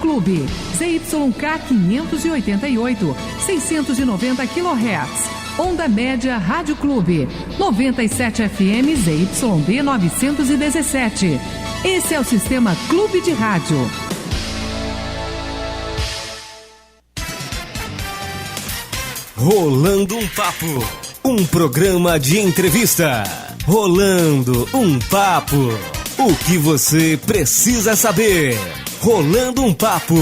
Clube, ZYK 588, 690 kHz. Onda Média Rádio Clube, 97 FM ZYD 917. Esse é o Sistema Clube de Rádio. Rolando um Papo, um programa de entrevista. Rolando um Papo, o que você precisa saber. Rolando um Papo,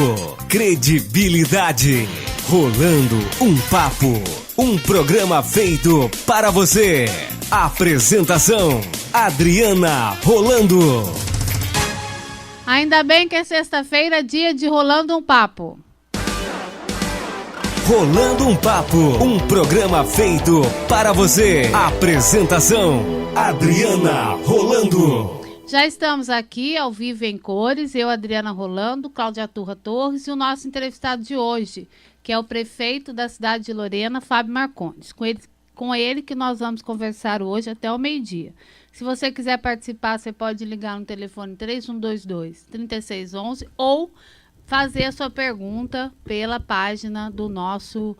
credibilidade. Rolando um Papo, um programa feito para você. Apresentação, Adriana Rolando. Ainda bem que é sexta-feira, dia de Rolando um Papo. Rolando um Papo, um programa feito para você. Apresentação, Adriana Rolando. Já estamos aqui ao vivo em cores, eu, Adriana Rolando, Cláudia Turra Torres e o nosso entrevistado de hoje, que é o prefeito da cidade de Lorena, Fábio Marcondes. Com ele que nós vamos conversar hoje até o meio-dia. Se você quiser participar, você pode ligar no telefone 3122-3611 ou fazer a sua pergunta pela página do nosso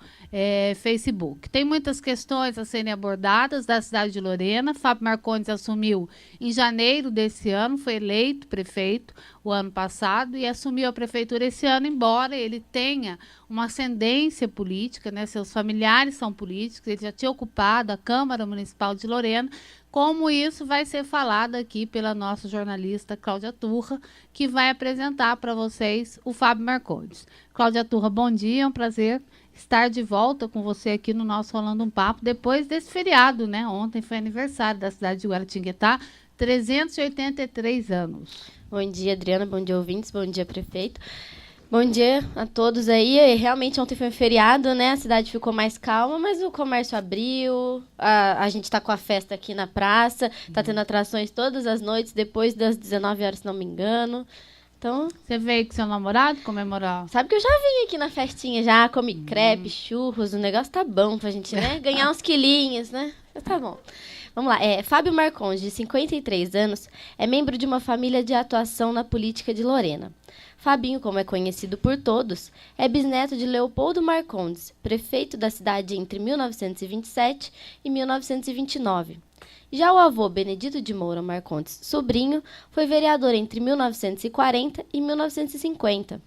Facebook. Tem muitas questões a serem abordadas da cidade de Lorena. Fábio Marcondes assumiu em janeiro desse ano, foi eleito prefeito o ano passado e assumiu a prefeitura esse ano, embora ele tenha uma ascendência política, né? Seus familiares são políticos, ele já tinha ocupado a Câmara Municipal de Lorena. Como isso vai ser falado aqui pela nossa jornalista Cláudia Turra, que vai apresentar para vocês o Fábio Marcondes. Cláudia Turra, bom dia, é um prazer estar de volta com você aqui no nosso Rolando um Papo, depois desse feriado, né? Ontem foi aniversário da cidade de Guaratinguetá, 383 anos. Bom dia, Adriana, bom dia, ouvintes, bom dia, prefeito. Bom dia a todos aí. Realmente ontem foi um feriado, né? A cidade ficou mais calma, mas o comércio abriu. A gente tá com a festa aqui na praça. Tá tendo atrações todas as noites, depois das 19 horas, se não me engano. Então... Você veio com seu namorado comemorar? Sabe que eu já vim aqui na festinha, já comi crepe, churros. O negócio tá bom pra gente, né? Ganhar uns quilinhos, né? Tá bom. Vamos lá. Fábio Marcondes, de 53 anos, é membro de uma família de atuação na política de Lorena. Fabinho, como é conhecido por todos, é bisneto de Leopoldo Marcondes, prefeito da cidade entre 1927 e 1929. Já o avô Benedito de Moura Marcondes, sobrinho, foi vereador entre 1940 e 1950.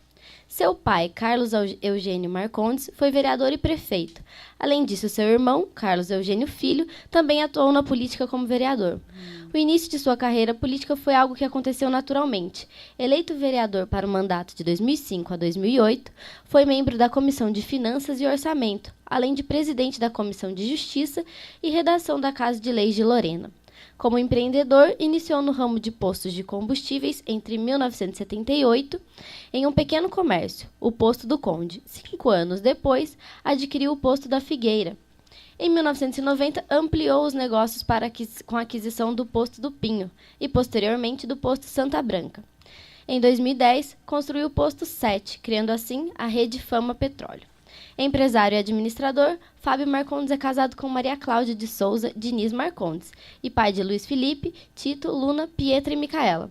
Seu pai, Carlos Eugênio Marcondes, foi vereador e prefeito. Além disso, seu irmão, Carlos Eugênio Filho, também atuou na política como vereador. O início de sua carreira política foi algo que aconteceu naturalmente. Eleito vereador para o mandato de 2005 a 2008, foi membro da Comissão de Finanças e Orçamento, além de presidente da Comissão de Justiça e redação da Casa de Leis de Lorena. Como empreendedor, iniciou no ramo de postos de combustíveis entre 1978 em um pequeno comércio, o Posto do Conde. 5 anos depois, adquiriu o Posto da Figueira. Em 1990, ampliou os negócios com a aquisição do Posto do Pinho e, posteriormente, do Posto Santa Branca. Em 2010, construiu o Posto 7, criando assim a Rede Fama Petróleo. Empresário e administrador, Fábio Marcondes é casado com Maria Cláudia de Souza Diniz Marcondes e pai de Luiz Felipe, Tito, Luna, Pietra e Micaela.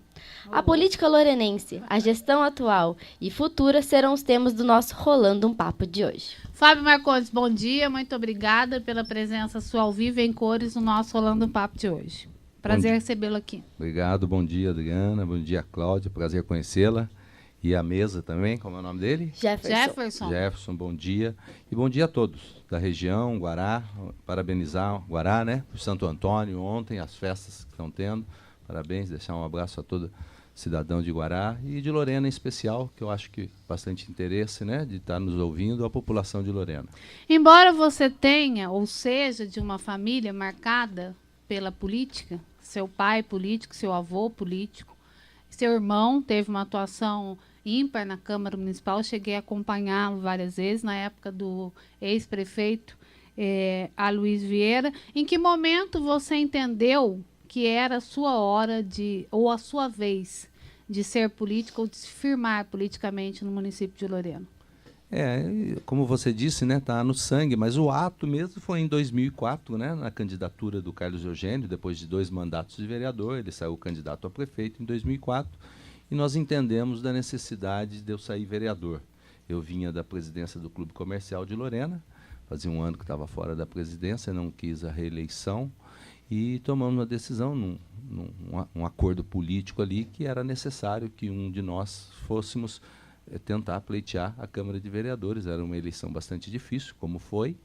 A política lorenense, a gestão atual e futura serão os temas do nosso Rolando um Papo de hoje. Fábio Marcondes, bom dia, muito obrigada pela presença sua ao vivo em cores no nosso Rolando um Papo de hoje. Prazer recebê-lo aqui. Obrigado, bom dia, Adriana, bom dia, Cláudia, prazer conhecê-la. E a mesa também, como é o nome dele? Jefferson, bom dia. E bom dia a todos da região, Guará, parabenizar Guará, né? Por Santo Antônio, ontem, as festas que estão tendo. Parabéns, deixar um abraço a todo cidadão de Guará e de Lorena em especial, que eu acho que bastante interesse, né? De estar nos ouvindo, a população de Lorena. Embora você tenha, ou seja, de uma família marcada pela política, seu pai político, seu avô político, seu irmão teve uma atuação ímpar na Câmara Municipal, cheguei a acompanhá-lo várias vezes, na época do ex-prefeito Aloysio Vieira. Em que momento você entendeu que era a sua hora ou a sua vez de ser político ou de se firmar politicamente no município de Lorena? Como você disse, né, tá no sangue, mas o ato mesmo foi em 2004, né, na candidatura do Carlos Eugênio, depois de 2 mandatos de vereador, ele saiu candidato a prefeito em 2004, e nós entendemos da necessidade de eu sair vereador. Eu vinha da presidência do Clube Comercial de Lorena, fazia um ano que estava fora da presidência, não quis a reeleição, e tomamos uma decisão, um acordo político ali, que era necessário que um de nós fôssemos tentar pleitear a Câmara de Vereadores. Era uma eleição bastante difícil, como foi,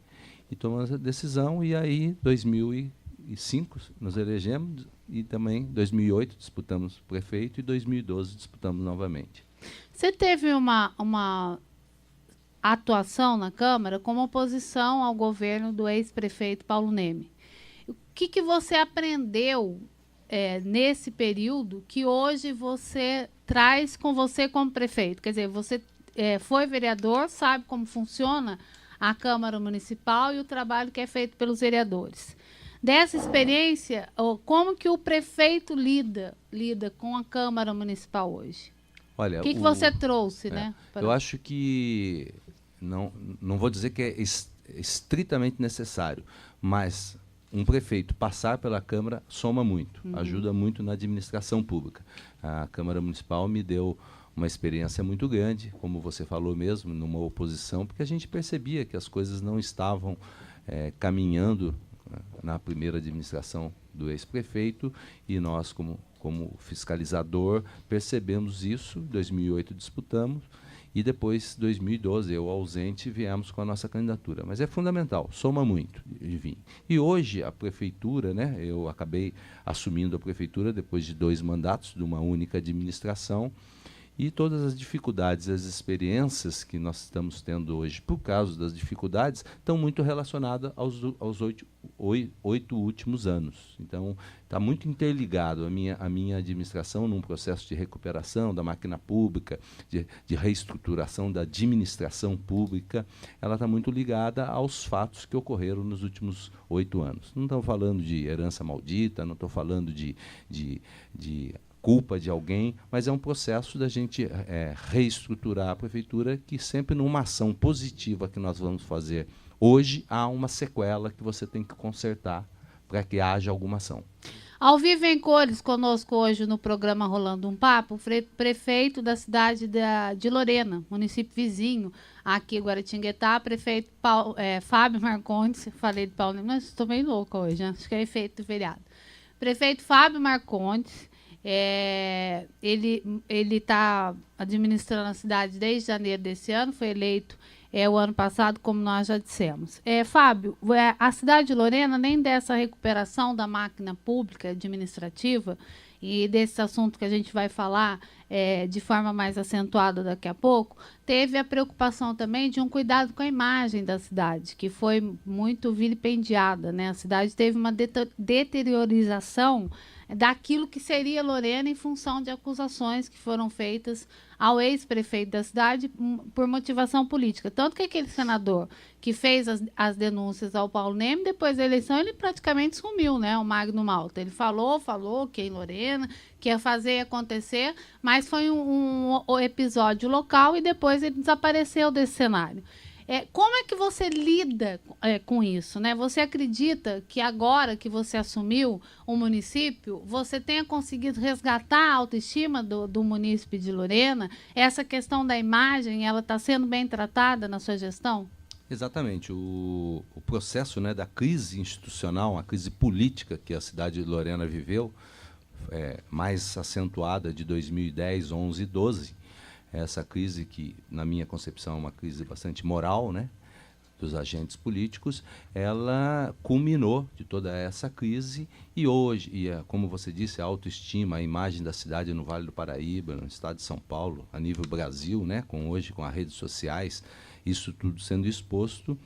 e tomamos a decisão, e aí, 2005, nos elegemos, e também, em 2008, disputamos prefeito, e em 2012, disputamos novamente. Você teve uma atuação na Câmara como oposição ao governo do ex-prefeito Paulo Neme. O que você aprendeu nesse período que hoje você traz com você como prefeito? Quer dizer, você foi vereador, sabe como funciona a Câmara Municipal e o trabalho que é feito pelos vereadores. Dessa experiência, como que o prefeito lida com a Câmara Municipal hoje? Olha, o que você trouxe, né? Eu acho que não vou dizer que é estritamente necessário, mas um prefeito passar pela Câmara soma muito, ajuda muito na administração pública. A Câmara Municipal me deu uma experiência muito grande, como você falou mesmo, numa oposição, porque a gente percebia que as coisas não estavam caminhando na primeira administração do ex-prefeito, e nós, como fiscalizador, percebemos isso. Em 2008 disputamos, e depois, em 2012, eu ausente, viemos com a nossa candidatura. Mas é fundamental, soma muito de vir. E hoje a prefeitura, né, eu acabei assumindo a prefeitura depois de 2 mandatos de uma única administração, e todas as dificuldades, as experiências que nós estamos tendo hoje, por causa das dificuldades, estão muito relacionadas aos 8 últimos anos. Então, está muito interligado a minha administração num processo de recuperação da máquina pública, de reestruturação da administração pública. Ela está muito ligada aos fatos que ocorreram nos últimos 8 anos. Não estou falando de herança maldita, não estou falando de culpa de alguém, mas é um processo da gente reestruturar a prefeitura, que sempre numa ação positiva que nós vamos fazer hoje, há uma sequela que você tem que consertar para que haja alguma ação. Ao vivo em cores, conosco hoje no programa Rolando um Papo, o prefeito da cidade de Lorena, município vizinho, aqui Guaratinguetá, prefeito Fábio Marcondes. Falei de Paulo, mas estou meio louca hoje, né? Acho que é efeito do feriado. Prefeito Fábio Marcondes. Ele está administrando a cidade desde janeiro desse ano, foi eleito o ano passado, como nós já dissemos. Fábio, a cidade de Lorena, nem dessa recuperação da máquina pública administrativa, e desse assunto que a gente vai falar de forma mais acentuada daqui a pouco, teve a preocupação também de um cuidado com a imagem da cidade, que foi muito vilipendiada, né? A cidade teve uma deteriorização daquilo que seria Lorena em função de acusações que foram feitas ao ex-prefeito da cidade por motivação política. Tanto que aquele senador que fez as denúncias ao Paulo Neme, depois da eleição, ele praticamente sumiu, né? O Magno Malta. Ele falou que em Lorena, que ia fazer acontecer, mas foi um episódio local e depois ele desapareceu desse cenário. Como é que você lida com isso, né? Você acredita que agora que você assumiu o município, você tenha conseguido resgatar a autoestima do munícipe de Lorena? Essa questão da imagem, ela está sendo bem tratada na sua gestão? Exatamente. O processo, né, da crise institucional, a crise política que a cidade de Lorena viveu, mais acentuada de 2010, 11 e 12, essa crise que, na minha concepção, é uma crise bastante moral, né, dos agentes políticos, ela culminou de toda essa crise, e hoje, como você disse, a autoestima, a imagem da cidade no Vale do Paraíba, no estado de São Paulo, a nível Brasil, né, hoje com as redes sociais, isso tudo sendo exposto,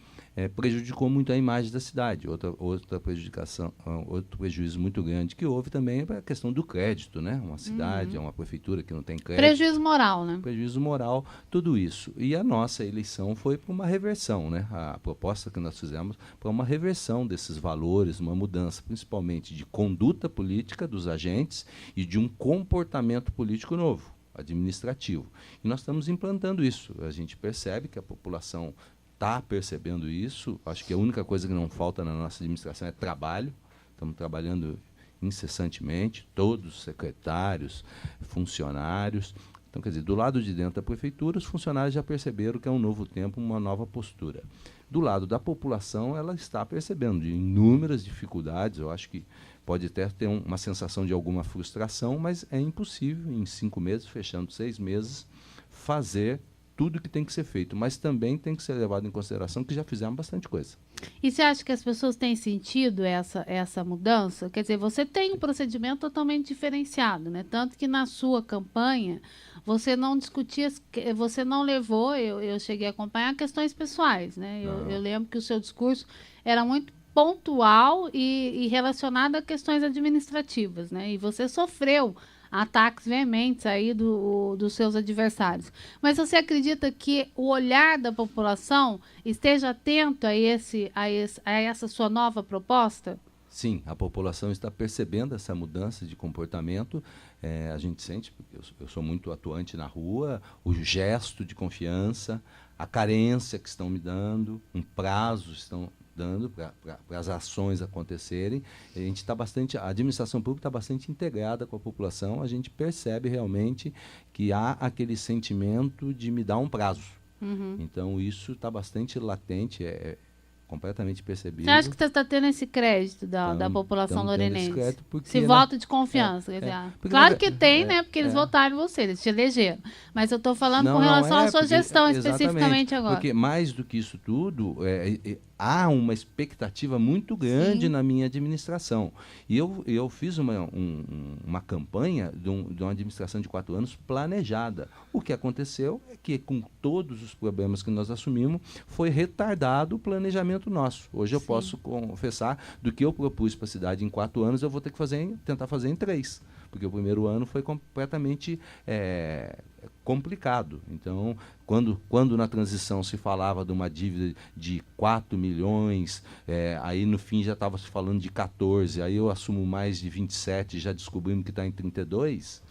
prejudicou muito a imagem da cidade. Outra prejudicação, outro prejuízo muito grande que houve também é a questão do crédito, né? Uma cidade, uma prefeitura que não tem crédito. Prejuízo moral, né? Prejuízo moral, tudo isso. E a nossa eleição foi para uma reversão, né? A proposta que nós fizemos para uma reversão desses valores, uma mudança principalmente de conduta política dos agentes e de um comportamento político novo, administrativo. E nós estamos implantando isso. A gente percebe que a população está percebendo isso. Acho que a única coisa que não falta na nossa administração é trabalho. Estamos trabalhando incessantemente, todos os secretários, funcionários. Então, quer dizer, do lado de dentro da prefeitura, os funcionários já perceberam que é um novo tempo, uma nova postura. Do lado da população, ela está percebendo de inúmeras dificuldades. Eu acho que pode até ter uma sensação de alguma frustração, mas é impossível, em 5 meses, fechando 6 meses, fazer tudo que tem que ser feito. Mas também tem que ser levado em consideração que já fizemos bastante coisa. E você acha que as pessoas têm sentido essa mudança? Quer dizer, você tem um procedimento totalmente diferenciado, né? Tanto que na sua campanha, você não discutia, você não levou, eu cheguei a acompanhar questões pessoais, né? Eu lembro que o seu discurso era muito pontual e relacionado a questões administrativas, né? E você sofreu ataques veementes aí dos seus adversários. Mas você acredita que o olhar da população esteja atento a essa sua nova proposta? Sim, a população está percebendo essa mudança de comportamento. A gente sente, porque eu sou muito atuante na rua, o gesto de confiança, a carência que estão me dando, um prazo estão dando para as ações acontecerem. A administração pública está bastante integrada com a população. A gente percebe realmente que há aquele sentimento de me dar um prazo. Então, isso está bastante latente, completamente percebido. Você acha que você está tendo esse crédito da população lorenense? Esse voto de confiança? Claro que tem, né? Porque eles votaram em você, eles te elegeram. Mas eu estou falando com relação à sua gestão especificamente agora. Porque mais do que isso tudo, há uma expectativa muito grande na minha administração. E eu fiz uma campanha de uma administração de 4 anos planejada. O que aconteceu é que, com todos os problemas que nós assumimos, foi retardado o planejamento nosso. Hoje eu posso confessar, do que eu propus para a cidade em 4 anos, eu vou ter que tentar fazer em 3. Porque o primeiro ano foi completamente complicado. Então, quando na transição se falava de uma dívida de 4 milhões, aí no fim já estava se falando de 14, aí eu assumo mais de 27, já descobrimos que está em 32.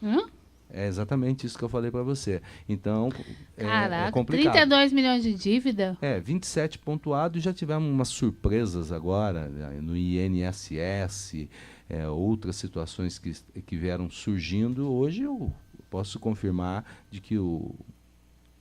É exatamente isso que eu falei para você. Então, caraca, é complicado. 32 milhões de dívida? 27 pontuado, e já tivemos umas surpresas agora, no INSS, outras situações que vieram surgindo. Hoje eu posso confirmar de que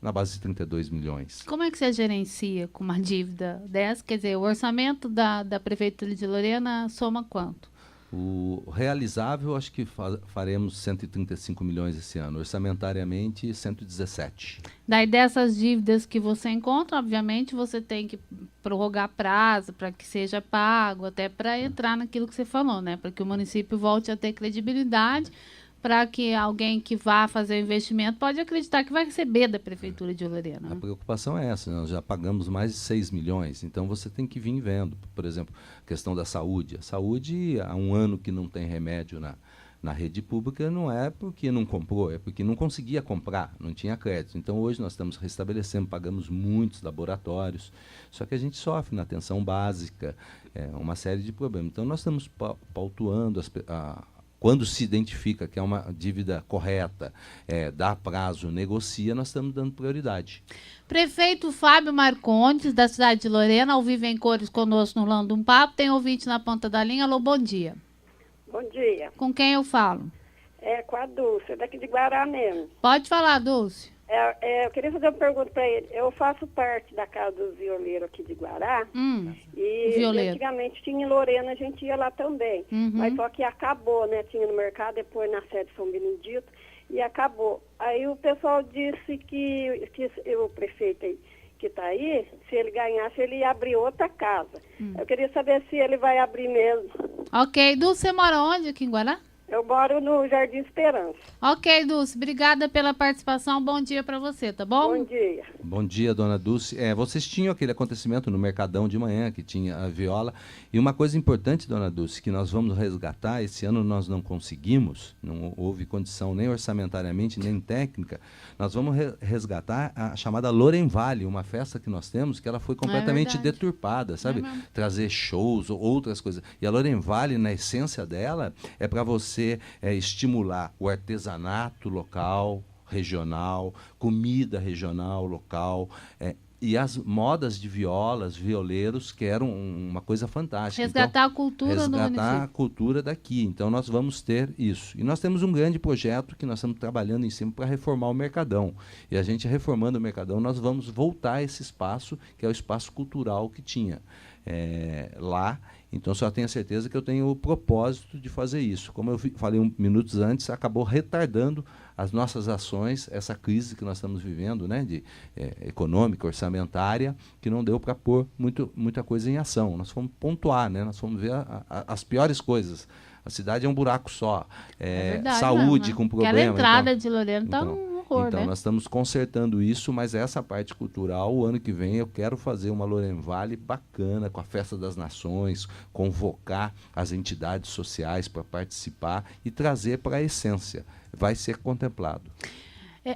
na base de 32 milhões. Como é que você gerencia com uma dívida dessa? Quer dizer, o orçamento da Prefeitura de Lorena soma quanto? O realizável, acho que faremos 135 milhões esse ano. Orçamentariamente, 117. Daí, dessas dívidas que você encontra, obviamente, você tem que prorrogar prazo para que seja pago, até para entrar naquilo que você falou, né? Para que o município volte a ter credibilidade, para que alguém que vá fazer o investimento pode acreditar que vai receber da Prefeitura de Lorena. A preocupação é essa, nós já pagamos mais de 6 milhões, então você tem que vir vendo. Por exemplo, a questão da saúde. A saúde, há um ano que não tem remédio na rede pública, não é porque não comprou, é porque não conseguia comprar, não tinha crédito. Então, hoje nós estamos restabelecendo, pagamos muitos laboratórios, só que a gente sofre na atenção básica, uma série de problemas. Então, nós estamos pautuando quando se identifica que é uma dívida correta, dá prazo, negocia, nós estamos dando prioridade. Prefeito Fábio Marcondes, da cidade de Lorena, ao vivo em cores conosco no Rolando um Papo. Tem ouvinte na ponta da linha. Alô, bom dia. Bom dia. Com quem eu falo? Com a Dulce, daqui de Guará mesmo. Pode falar, Dulce. Eu queria fazer uma pergunta para ele. Eu faço parte da Casa dos Violeiros aqui de Guará. E antigamente tinha em Lorena, a gente ia lá também. Mas só que acabou, né? Tinha no mercado, depois na sede de São Benedito, e acabou. Aí o pessoal disse que o prefeito aí, que está aí, se ele ganhasse, ele ia abrir outra casa. Eu queria saber se ele vai abrir mesmo. Ok. Dulce, você mora onde aqui em Guará? Eu moro no Jardim Esperança. Ok, Dulce. Obrigada pela participação. Bom dia para você, tá bom? Bom dia. Bom dia, dona Dulce. Vocês tinham aquele acontecimento no Mercadão de manhã, que tinha a viola. E uma coisa importante, dona Dulce, que nós vamos resgatar, esse ano nós não conseguimos, não houve condição nem orçamentariamente, nem técnica, nós vamos resgatar a chamada Lorenvale, uma festa que nós temos, que ela foi completamente deturpada, sabe? Trazer shows ou outras coisas. E a Lorenvale, na essência dela, é para você estimular o artesanato local, regional, comida regional, local, e as modas de violas, violeiros, que eram uma coisa fantástica. Resgatar a cultura no município. Resgatar a cultura daqui. Então, nós vamos ter isso. E nós temos um grande projeto que nós estamos trabalhando em cima para reformar o Mercadão. E a gente, reformando o Mercadão, nós vamos voltar a esse espaço, que é o espaço cultural que tinha lá. Então, só tenho certeza que eu tenho o propósito de fazer isso. Como eu falei minutos antes, acabou retardando as nossas ações, essa crise que nós estamos vivendo, né, econômica, orçamentária, que não deu para pôr muita coisa em ação. Nós fomos pontuar, né, nós fomos ver as piores coisas. A cidade é um buraco só. Verdade, saúde com problema. Aquela entrada de Lorena está um horror, então, né? nós estamos consertando isso, mas essa parte cultural, o ano que vem, eu quero fazer uma Lorenvale bacana, com a Festa das Nações, convocar as entidades sociais para participar e trazer para a essência. Vai ser contemplado.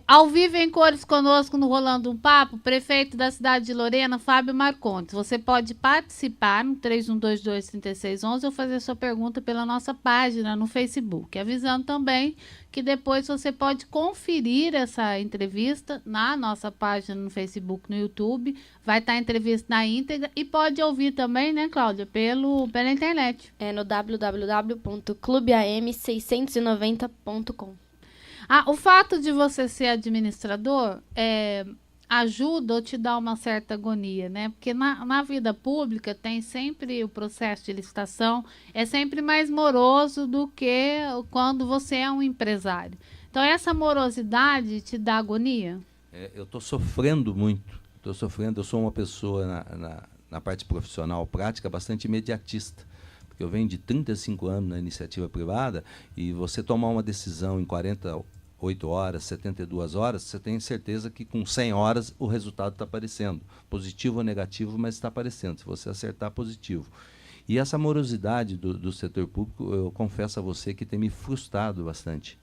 Ao vivo em cores conosco no Rolando um Papo, prefeito da cidade de Lorena, Fábio Marcondes. Você pode participar no 3122-3611 ou fazer sua pergunta pela nossa página no Facebook. Avisando também que depois você pode conferir essa entrevista na nossa página no Facebook, no YouTube. Vai estar a entrevista na íntegra e pode ouvir também, né, Cláudia, pela internet. No www.clubeam690.com. O fato de você ser administrador ajuda ou te dá uma certa agonia, né? Porque na vida pública tem sempre o processo de licitação, é sempre mais moroso do que quando você é um empresário. Então, essa morosidade te dá agonia? Eu estou sofrendo muito. Eu sou uma pessoa na parte profissional, prática, bastante imediatista. Porque eu venho de 35 anos na iniciativa privada e você tomar uma decisão em 48 horas, 72 horas, você tem certeza que com 100 horas o resultado está aparecendo. Positivo ou negativo, mas está aparecendo. Se você acertar, positivo. E essa morosidade do setor público, eu confesso a você que tem me frustrado bastante.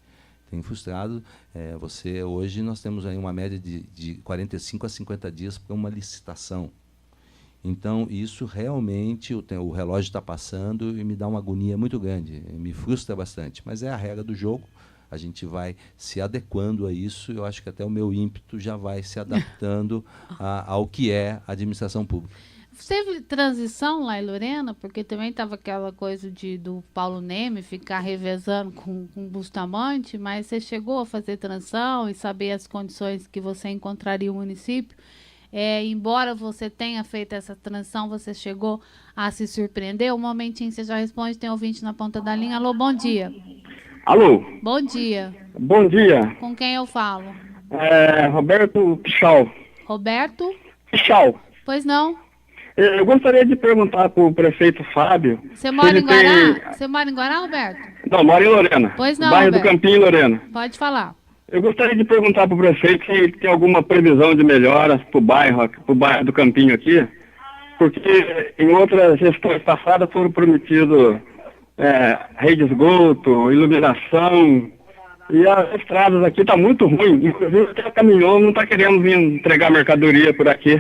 Tem frustrado. Hoje nós temos aí uma média de 45 a 50 dias para uma licitação. Então, isso realmente, o relógio está passando e me dá uma agonia muito grande, me frustra bastante. Mas é a regra do jogo, a gente vai se adequando a isso, eu acho que até o meu ímpeto já vai se adaptando ao que é a administração pública. Teve transição lá em Lorena, porque também estava aquela coisa do Paulo Neme ficar revezando com Bustamante, mas você chegou a fazer transição e saber as condições que você encontraria o município? Embora você tenha feito essa transição, você chegou a se surpreender? Um momentinho, você já responde, tem ouvinte na ponta da linha. Alô, bom dia. Alô. Bom dia. Bom dia. Com quem eu falo? Roberto Pichal. Roberto? Pichal. Pois não. Eu gostaria de perguntar para o prefeito Fábio. Você mora em Guará? Você mora em Guará, Roberto? Não, moro em Lorena. Pois não, bairro Roberto. do Campinho, Lorena. Pode falar. Eu gostaria de perguntar para o prefeito se tem alguma previsão de melhoras para o bairro do Campinho aqui, porque em outras gestões passadas foram prometidos rede de esgoto, iluminação, e as estradas aqui estão muito ruins. Inclusive, até caminhão não está querendo vir entregar mercadoria por aqui.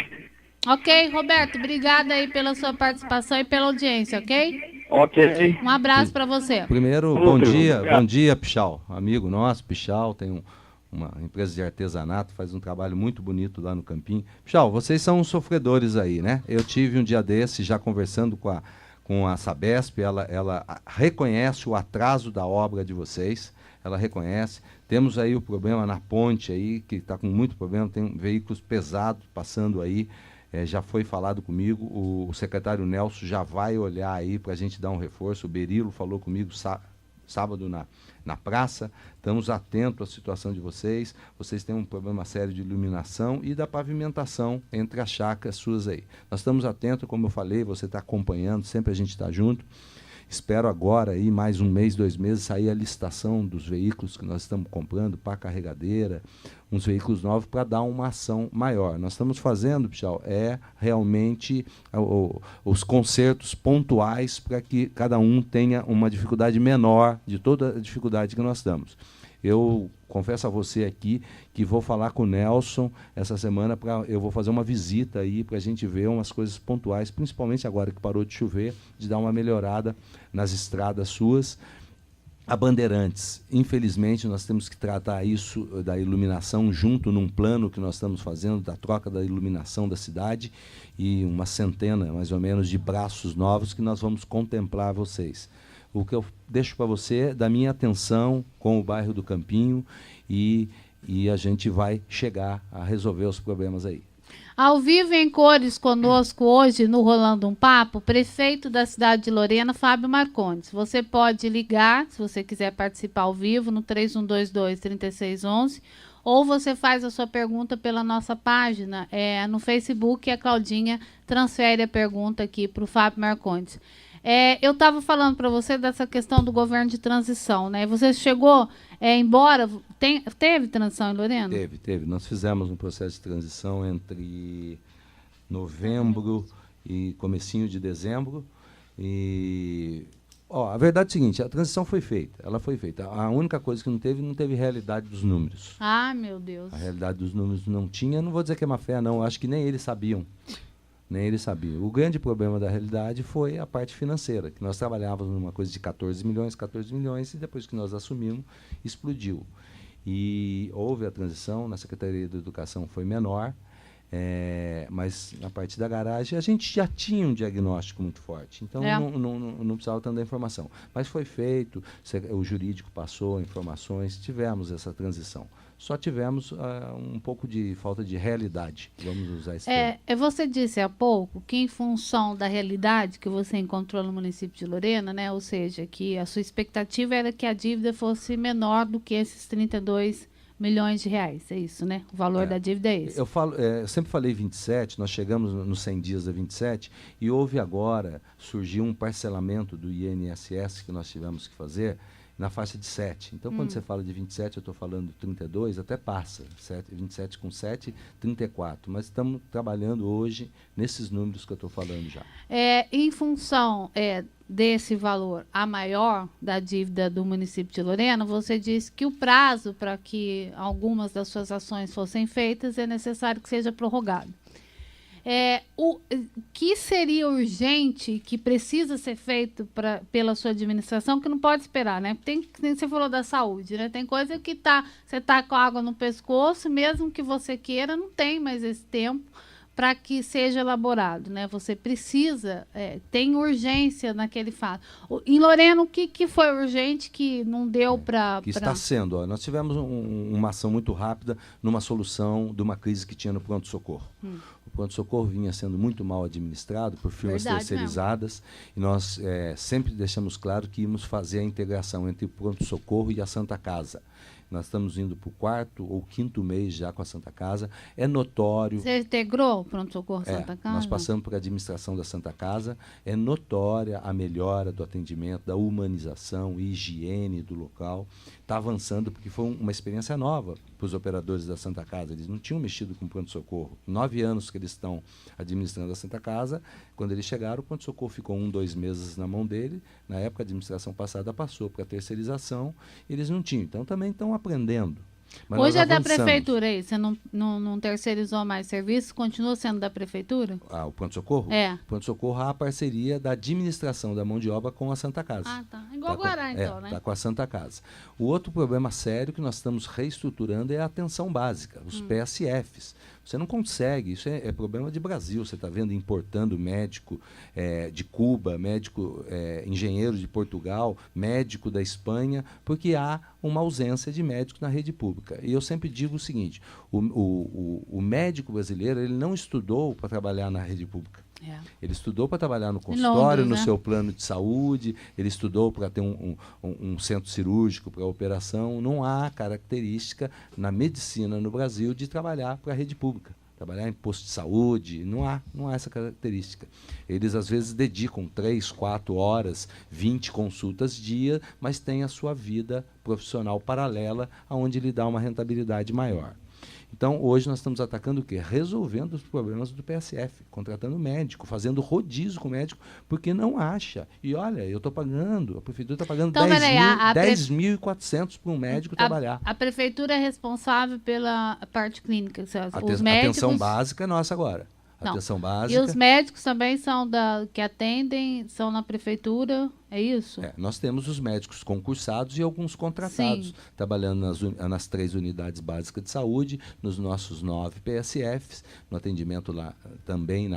Ok, Roberto, obrigada aí pela sua participação e pela audiência, ok? Ok. Um abraço para você. Primeiro, bom dia, Pichal, amigo nosso. Pichal tem uma empresa de artesanato, faz um trabalho muito bonito lá no Campinho. Pichal, vocês são sofredores aí, né? Eu tive um dia desse, já conversando com a Sabesp, ela reconhece o atraso da obra de vocês, ela reconhece. Temos aí o problema na ponte aí, que está com muito problema, tem veículos pesados passando aí. Já foi falado comigo, o secretário Nelson já vai olhar aí para a gente dar um reforço. O Berilo falou comigo sábado na praça. Estamos atentos à situação de vocês. Vocês têm um problema sério de iluminação e da pavimentação entre as chácaras suas aí. Nós estamos atentos, como eu falei, você está acompanhando, sempre a gente está junto. Espero agora, aí, mais 1 mês, 2 meses, sair a licitação dos veículos que nós estamos comprando para carregadeira, uns veículos novos, para dar uma ação maior. Nós estamos fazendo, Pichal, realmente os consertos pontuais para que cada um tenha uma dificuldade menor de toda a dificuldade que nós estamos. Eu confesso a você aqui que vou falar com o Nelson essa semana, eu vou fazer uma visita aí para a gente ver umas coisas pontuais, principalmente agora que parou de chover, de dar uma melhorada nas estradas suas. A Bandeirantes, infelizmente, nós temos que tratar isso da iluminação junto num plano que nós estamos fazendo, da troca da iluminação da cidade, e uma centena, mais ou menos, de braços novos que nós vamos contemplar vocês. O que eu deixo para você é da minha atenção com o bairro do Campinho, e a gente vai chegar a resolver os problemas aí. Ao vivo em cores conosco hoje no Rolando um Papo, prefeito da cidade de Lorena, Fábio Marcondes. Você pode ligar, se você quiser participar ao vivo, no 3122-3611, ou você faz a sua pergunta pela nossa página no Facebook, e a Claudinha transfere a pergunta aqui para o Fábio Marcondes. Eu estava falando para você dessa questão do governo de transição, né? Você chegou embora, teve transição em Lorena? Teve. Nós fizemos um processo de transição entre novembro e comecinho de dezembro. E a verdade é a seguinte, a transição foi feita, ela foi feita. A única coisa que não teve realidade dos números. Ah, meu Deus. A realidade dos números não tinha, não vou dizer que é má fé, não, acho que nem eles sabiam. O grande problema da realidade foi a parte financeira, que nós trabalhávamos numa coisa de 14 milhões, e depois que nós assumimos, explodiu. E houve a transição, na Secretaria da Educação foi menor, mas na parte da garagem a gente já tinha um diagnóstico muito forte, então não precisava tanto da informação. Mas foi feito, o jurídico passou informações, tivemos essa transição. Só tivemos um pouco de falta de realidade, vamos usar esse termo. Você disse há pouco que, em função da realidade que você encontrou no município de Lorena, né, ou seja, que a sua expectativa era que a dívida fosse menor do que esses 32 milhões de reais, é isso, né? O valor da dívida é esse. Eu sempre falei 27, nós chegamos nos 100 dias da 27, e surgiu um parcelamento do INSS que nós tivemos que fazer, na faixa de 7. Então, quando você fala de 27, eu estou falando de 32, até passa. 27 com 7, 34. Mas estamos trabalhando hoje nesses números que eu estou falando já. Em função desse valor a maior da dívida do município de Lorena, você disse que o prazo para que algumas das suas ações fossem feitas é necessário que seja prorrogado. O que seria urgente, que precisa ser feito pela sua administração, que não pode esperar, né? Você falou da saúde, né? Tem coisa que você está com água no pescoço, mesmo que você queira, não tem mais esse tempo para que seja elaborado, né? Você precisa, tem urgência naquele fato. Em Lorena, o que foi urgente que não deu para... Que está sendo, nós tivemos uma ação muito rápida numa solução de uma crise que tinha no pronto-socorro. O pronto-socorro vinha sendo muito mal administrado por firmas terceirizadas, e nós sempre deixamos claro que íamos fazer a integração entre o pronto-socorro e a Santa Casa. Nós estamos indo para o 4º ou 5º mês já com a Santa Casa. É notório... Você integrou o pronto-socorro Santa Casa? Nós passamos por a administração da Santa Casa. É notória a melhora do atendimento, da humanização, higiene do local. Está avançando porque foi uma experiência nova para os operadores da Santa Casa. Eles não tinham mexido com pronto-socorro. 9 anos que eles estão administrando a Santa Casa. Quando eles chegaram, o pronto-socorro ficou 1-2 meses na mão dele. Na época, a administração passada passou para a terceirização. Eles não tinham. Então, também estão aprendendo. Mas hoje é da prefeitura aí? Você não terceirizou mais serviço? Continua sendo da prefeitura? O pronto-socorro? O pronto-socorro é a parceria da administração da mão de obra com a Santa Casa. Tá. Igual Guará, então, né? Está com a Santa Casa. O outro problema sério que nós estamos reestruturando é a atenção básica, os PSFs. Você não consegue, isso é problema de Brasil. Você está vendo importando médico de Cuba, médico engenheiro de Portugal, médico da Espanha, porque há uma ausência de médicos na rede pública. E eu sempre digo o seguinte, o médico brasileiro ele não estudou para trabalhar na rede pública. Ele estudou para trabalhar no consultório, no seu plano de saúde, ele estudou para ter um centro cirúrgico para operação. Não há característica na medicina no Brasil de trabalhar para a rede pública. Trabalhar em posto de saúde, não há essa característica. Eles, às vezes, dedicam 3, 4 horas, 20 consultas dia, mas têm a sua vida profissional paralela, onde lhe dá uma rentabilidade maior. Então, hoje nós estamos atacando o quê? Resolvendo os problemas do PSF, contratando médico, fazendo rodízio com médico, porque não acha. E olha, eu estou pagando, a prefeitura está pagando então, 10.400 para um médico trabalhar. A prefeitura é responsável pela parte clínica, os médicos... A atenção básica é nossa agora. Atenção básica. E os médicos também são que atendem, são na prefeitura É isso? Nós temos os médicos concursados e alguns contratados, trabalhando nas 3 unidades básicas de saúde, nos nossos 9 PSFs, no atendimento lá, também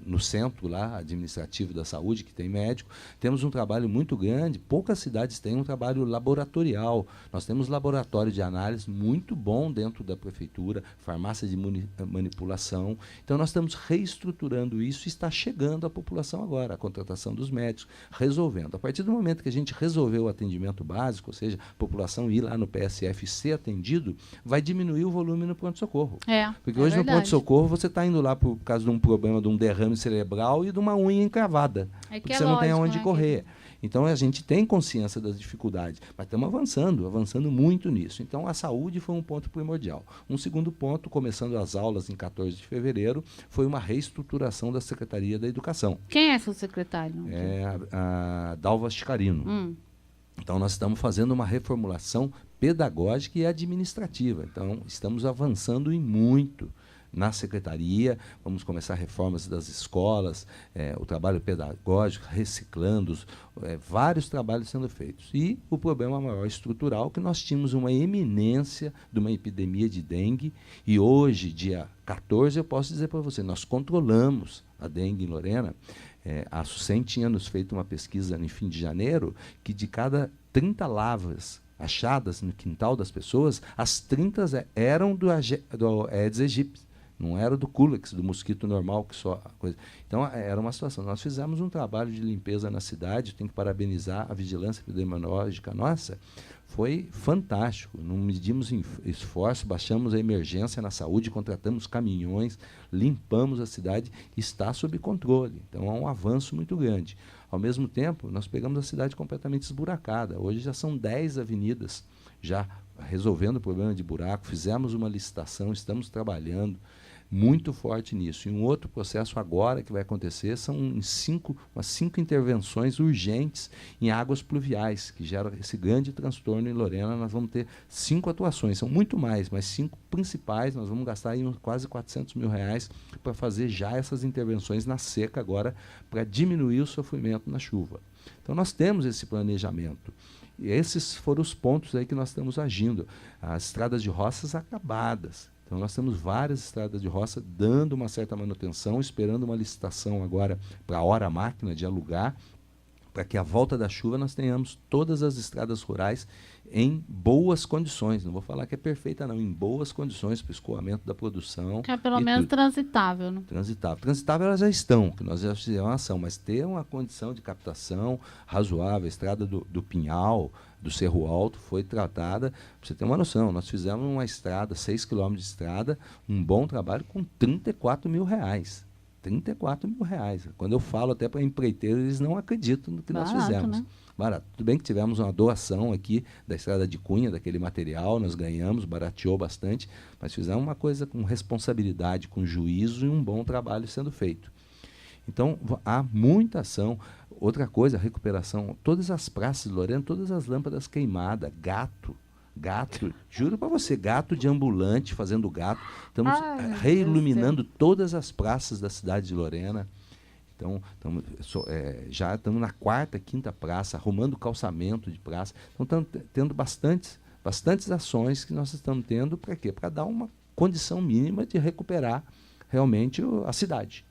no centro lá, administrativo da saúde, que tem médico. Temos um trabalho muito grande, poucas cidades têm um trabalho laboratorial. Nós temos laboratório de análise muito bom dentro da prefeitura, farmácia de manipulação. Então, nós estamos reestruturando isso e está chegando à população agora, a contratação dos médicos, resolvendo. A partir do momento que a gente resolveu o atendimento básico, ou seja, a população ir lá no PSF e ser atendido, vai diminuir o volume no pronto-socorro. Porque hoje no pronto-socorro você está indo lá por causa de um problema, de um derrame cerebral e de uma unha encravada, porque você não tem aonde correr. Então, a gente tem consciência das dificuldades, mas estamos avançando muito nisso. Então, a saúde foi um ponto primordial. Um segundo ponto, começando as aulas em 14 de fevereiro, foi uma reestruturação da Secretaria da Educação. Quem é seu secretário? É a Dalva Chicarino. Então, nós estamos fazendo uma reformulação pedagógica e administrativa. Então, estamos avançando em muito na secretaria, vamos começar reformas das escolas, o trabalho pedagógico, reciclando, vários trabalhos sendo feitos. E o problema maior estrutural, que nós tínhamos uma eminência de uma epidemia de dengue, e hoje, dia 14, eu posso dizer para você, nós controlamos a dengue em Lorena. A SUSEM tinha nos feito uma pesquisa no fim de janeiro, que de cada 30 lavras achadas no quintal das pessoas, as 30 eram do Aedes aegypti. Não era do Culex, do mosquito normal, que só coisa. Então, era uma situação. Nós fizemos um trabalho de limpeza na cidade, tenho que parabenizar a vigilância epidemiológica nossa. Foi fantástico. Não medimos esforço, baixamos a emergência na saúde, contratamos caminhões, limpamos a cidade, está sob controle. Então, há um avanço muito grande. Ao mesmo tempo, nós pegamos a cidade completamente esburacada. Hoje já são 10 avenidas, já resolvendo o problema de buraco, fizemos uma licitação, estamos trabalhando muito forte nisso. E um outro processo agora que vai acontecer são umas 5 intervenções urgentes em águas pluviais, que geram esse grande transtorno em Lorena. Nós vamos ter 5 atuações, são muito mais, mas 5 principais. Nós vamos gastar aí quase R$400 mil para fazer já essas intervenções na seca agora, para diminuir o sofrimento na chuva. Então, nós temos esse planejamento. E esses foram os pontos aí que nós estamos agindo. As estradas de roças acabadas. Então, nós temos várias estradas de roça dando uma certa manutenção, esperando uma licitação agora para a hora máquina de alugar, para que à volta da chuva nós tenhamos todas as estradas rurais em boas condições. Não vou falar que é perfeita, não. Em boas condições para o escoamento da produção. Que é pelo menos transitável, né? Transitável elas já estão, que nós já fizemos uma ação, mas ter uma condição de captação razoável. A estrada do Pinhal, do Cerro Alto, foi tratada. Para você ter uma noção, nós fizemos uma estrada, 6 quilômetros de estrada, um bom trabalho com R$34 mil. R$34 mil. Quando eu falo até para empreiteiros, eles não acreditam no que nós fizemos. Né? Barato. Tudo bem que tivemos uma doação aqui da estrada de Cunha, daquele material, nós ganhamos, barateou bastante, mas fizemos uma coisa com responsabilidade, com juízo e um bom trabalho sendo feito. Então, há muita ação. Outra coisa, a recuperação. Todas as praças de Lorena, todas as lâmpadas queimadas, gato, juro para você, gato de ambulante fazendo gato. Estamos reiluminando todas as praças da cidade de Lorena. Então, já estamos na 4ª, 5ª praça, arrumando calçamento de praça. Então, estamos tendo bastantes ações que nós estamos tendo. Para quê? Para dar uma condição mínima de recuperar realmente a cidade.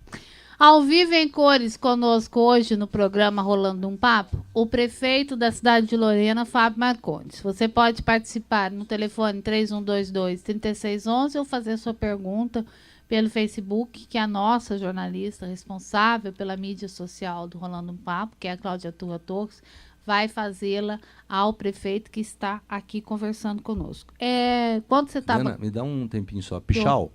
Ao vivo em cores conosco hoje no programa Rolando um Papo, o prefeito da cidade de Lorena, Fábio Marcondes. Você pode participar no telefone 3122-3611 ou fazer sua pergunta pelo Facebook, que é a nossa jornalista responsável pela mídia social do Rolando um Papo, que é a Cláudia Turra Torres, vai fazê-la ao prefeito que está aqui conversando conosco. Quando você estava... Diana, me dá um tempinho só. Pichal,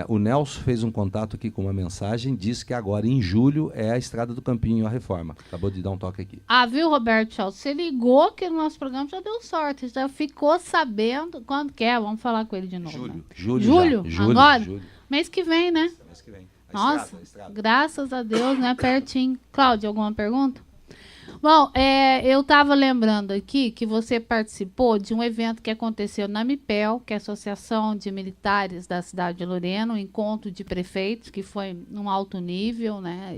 o Nelson fez um contato aqui com uma mensagem, disse que agora, em julho, é a Estrada do Campinho, a reforma. Acabou de dar um toque aqui. Viu, Roberto Schultz? Você ligou que no nosso programa já deu sorte, já ficou sabendo quando que é. Vamos falar com ele de novo. Julho? Agora? Julho. Mês que vem, né? Mês que vem. Nossa, graças a Deus, né? Pertinho. Cláudia, alguma pergunta? Bom, eu estava lembrando aqui que você participou de um evento que aconteceu na MIPEL, que é a Associação de Militares da cidade de Lorena, um encontro de prefeitos, que foi num alto nível, né?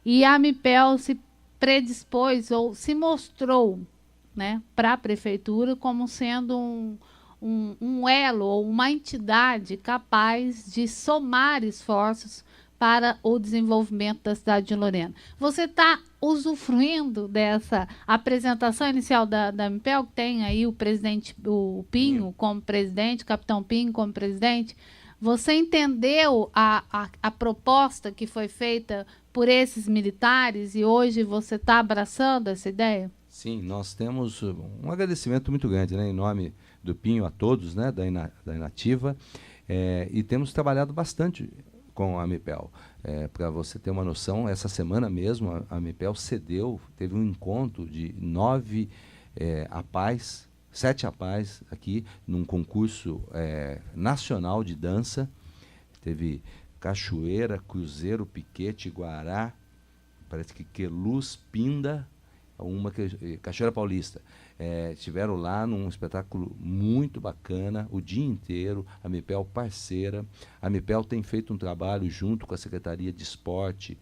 E a MIPEL se predispôs ou se mostrou, né, para a prefeitura como sendo um elo ou uma entidade capaz de somar esforços para o desenvolvimento da cidade de Lorena. Você está usufruindo dessa apresentação inicial da Ampel, que tem aí o presidente, o Pinho como presidente, o capitão Pinho como presidente. Você entendeu a proposta que foi feita por esses militares e hoje você está abraçando essa ideia? Sim, nós temos um agradecimento muito grande, né, em nome do Pinho a todos, né, da Inativa, e temos trabalhado bastante com a Amipel. Para você ter uma noção, essa semana mesmo a Amipel teve um encontro de 7 APAES aqui num concurso nacional de dança. Teve Cachoeira, Cruzeiro, Piquete, Guará, parece que Queluz, Pinda, Cachoeira Paulista. Estiveram lá num espetáculo muito bacana o dia inteiro. A Amipel parceira. A Amipel tem feito um trabalho junto com a Secretaria de Esporte.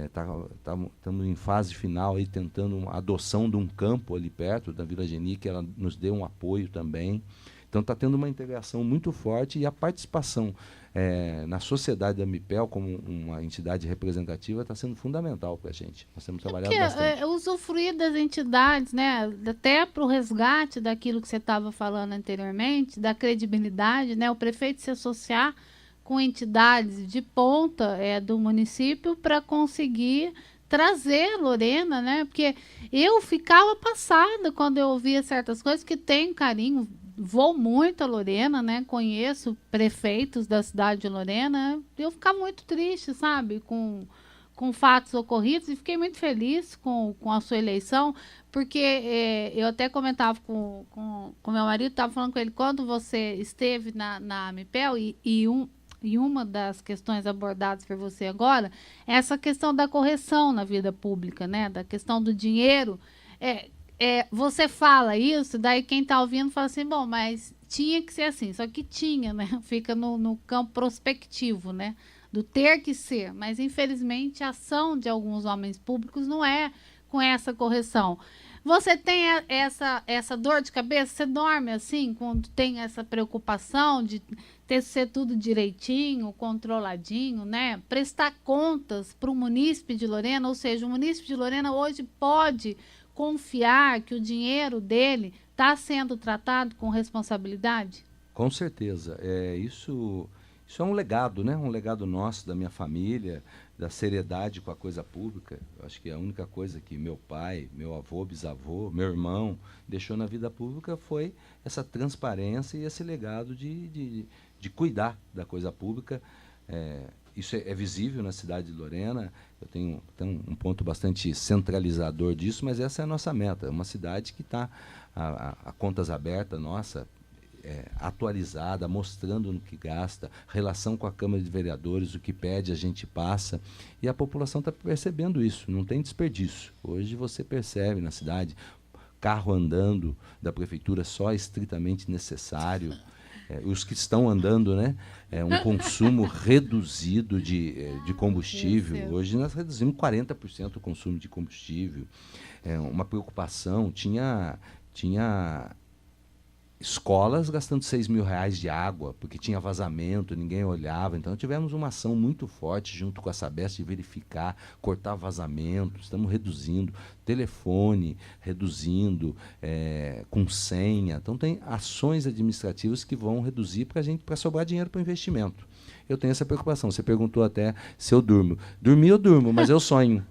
Estamos em fase final aí, tentando a adoção de um campo ali perto da Vila Geni, que ela nos deu um apoio também. Então está tendo uma integração muito forte e a participação na sociedade da Amipel como uma entidade representativa está sendo fundamental para a gente. Nós temos trabalhado bastante. Usufruir das entidades, né, até para o resgate daquilo que você estava falando anteriormente, da credibilidade, né, o prefeito se associar com entidades de ponta do município para conseguir trazer Lorena, né, porque eu ficava passada quando eu ouvia certas coisas, que tenho carinho. Vou muito a Lorena, né? Conheço prefeitos da cidade de Lorena. Eu ficava muito triste, sabe? Com fatos ocorridos. E fiquei muito feliz com a sua eleição. Porque eu até comentava com meu marido, estava falando com ele, quando você esteve na Amipel, e uma das questões abordadas por você agora, é essa questão da correção na vida pública, né? Da questão do dinheiro. Você fala isso, daí quem está ouvindo fala assim, bom, mas tinha que ser assim, só que tinha, né? Fica no campo prospectivo, né? Do ter que ser, mas infelizmente a ação de alguns homens públicos não é com essa correção. Você tem essa dor de cabeça? Você dorme assim, quando tem essa preocupação de ter que ser tudo direitinho, controladinho, né? Prestar contas para o munícipe de Lorena, ou seja, o munícipe de Lorena hoje pode confiar que o dinheiro dele está sendo tratado com responsabilidade? Com certeza. Isso é um legado, né? Um legado nosso, da minha família, da seriedade com a coisa pública. Eu acho que a única coisa que meu pai, meu avô, bisavô, meu irmão deixou na vida pública foi essa transparência e esse legado de cuidar da coisa pública. Isso é visível na cidade de Lorena. Eu tenho um ponto bastante centralizador disso, mas essa é a nossa meta. É uma cidade que está a contas abertas, nossa, atualizada, mostrando no que gasta, relação com a Câmara de Vereadores, o que pede a gente passa, e a população está percebendo isso, não tem desperdício. Hoje você percebe na cidade, carro andando da prefeitura só estritamente necessário, os que estão andando, né? Um consumo reduzido de combustível. Hoje nós reduzimos 40% o consumo de combustível. Uma preocupação, tinha escolas gastando R$6 mil de água, porque tinha vazamento, ninguém olhava. Então tivemos uma ação muito forte junto com a Sabesp de verificar, cortar vazamento, estamos reduzindo, telefone reduzindo, com senha. Então tem ações administrativas que vão reduzir para sobrar dinheiro para o investimento. Eu tenho essa preocupação. Você perguntou até se eu durmo. Dormir eu durmo, mas eu sonho.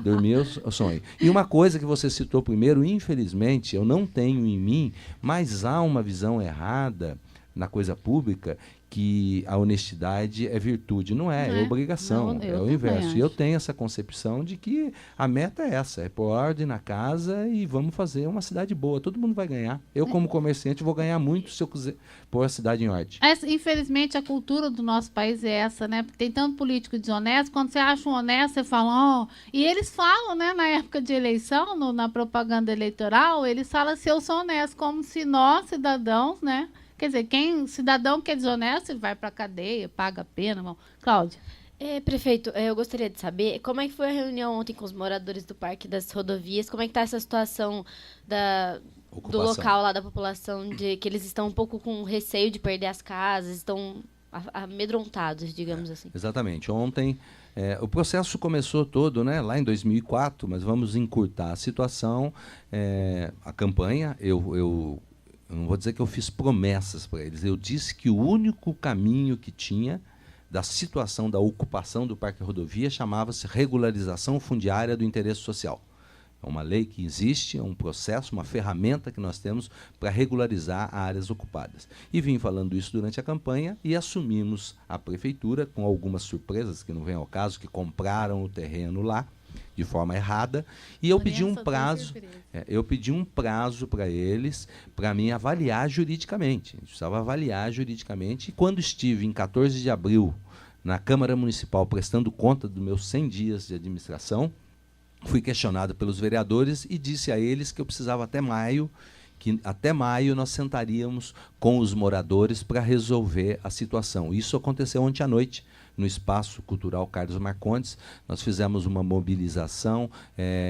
Dormir eu sonho. E uma coisa que você citou primeiro, infelizmente, eu não tenho em mim, mas há uma visão errada na coisa pública, que a honestidade é virtude. Não é obrigação, é o inverso. E eu tenho essa concepção de que a meta é essa, é pôr ordem na casa e vamos fazer uma cidade boa. Todo mundo vai ganhar. Eu, como comerciante, vou ganhar muito se eu quiser pôr a cidade em ordem. Infelizmente, a cultura do nosso país é essa, né? Porque tem tanto político desonesto, quando você acha um honesto, você fala, E eles falam, né, na época de eleição, na propaganda eleitoral, eles falam assim, eu sou honesto, como se nós, cidadãos, né? Quer dizer, cidadão que é desonesto, ele vai para a cadeia, paga a pena. Cláudia? Prefeito, eu gostaria de saber como é que foi a reunião ontem com os moradores do Parque das Rodovias, como é que está essa situação do local lá da população, de que eles estão um pouco com receio de perder as casas, estão amedrontados, digamos assim. Exatamente. Ontem, o processo começou todo, né, lá em 2004, mas vamos encurtar a situação. A campanha, eu não vou dizer que eu fiz promessas para eles, eu disse que o único caminho que tinha da situação da ocupação do Parque Rodovia chamava-se regularização fundiária do interesse social. É uma lei que existe, é um processo, uma ferramenta que nós temos para regularizar áreas ocupadas. E vim falando isso durante a campanha e assumimos a prefeitura, com algumas surpresas, que não vem ao caso, que compraram o terreno lá de forma errada, e eu pedi um prazo para eles, para mim avaliar juridicamente. A gente precisava avaliar juridicamente, e quando estive em 14 de abril na Câmara Municipal prestando conta dos meus 100 dias de administração, fui questionado pelos vereadores e disse a eles que eu precisava até maio nós sentaríamos com os moradores para resolver a situação. Isso aconteceu ontem à noite, no Espaço Cultural Carlos Marcondes. Nós fizemos uma mobilização,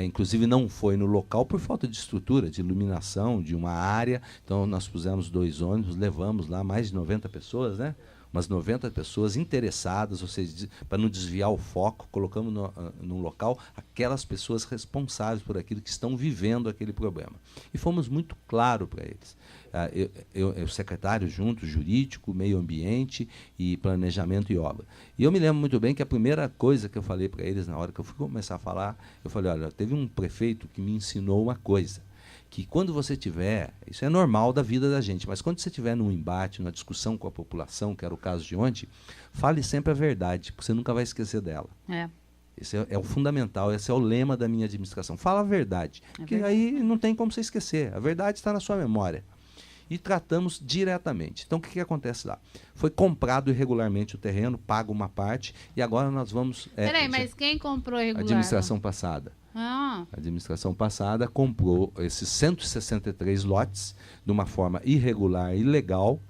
inclusive não foi no local por falta de estrutura, de iluminação, de uma área. Então nós pusemos 2 ônibus, levamos lá mais de 90 pessoas, né? Umas 90 pessoas interessadas, ou seja, para não desviar o foco, colocamos no local aquelas pessoas responsáveis por aquilo, que estão vivendo aquele problema. E fomos muito claros para eles. O secretário junto, jurídico, meio ambiente e planejamento e obra. E eu me lembro muito bem que a primeira coisa que eu falei para eles, na hora que eu fui começar a falar, eu falei, olha, teve um prefeito que me ensinou uma coisa, que quando você tiver, isso é normal da vida da gente, mas quando você tiver num embate, numa discussão com a população, que era o caso de ontem, fale sempre a verdade, porque você nunca vai esquecer dela. Esse é o fundamental, esse é o lema da minha administração. Fala a verdade, porque aí não tem como você esquecer, a verdade está na sua memória. E tratamos diretamente. Então, o que acontece lá? Foi comprado irregularmente o terreno, pago uma parte, e agora nós vamos... Peraí, mas quem comprou irregular? A administração passada. A administração passada comprou esses 163 lotes de uma forma irregular e ilegal.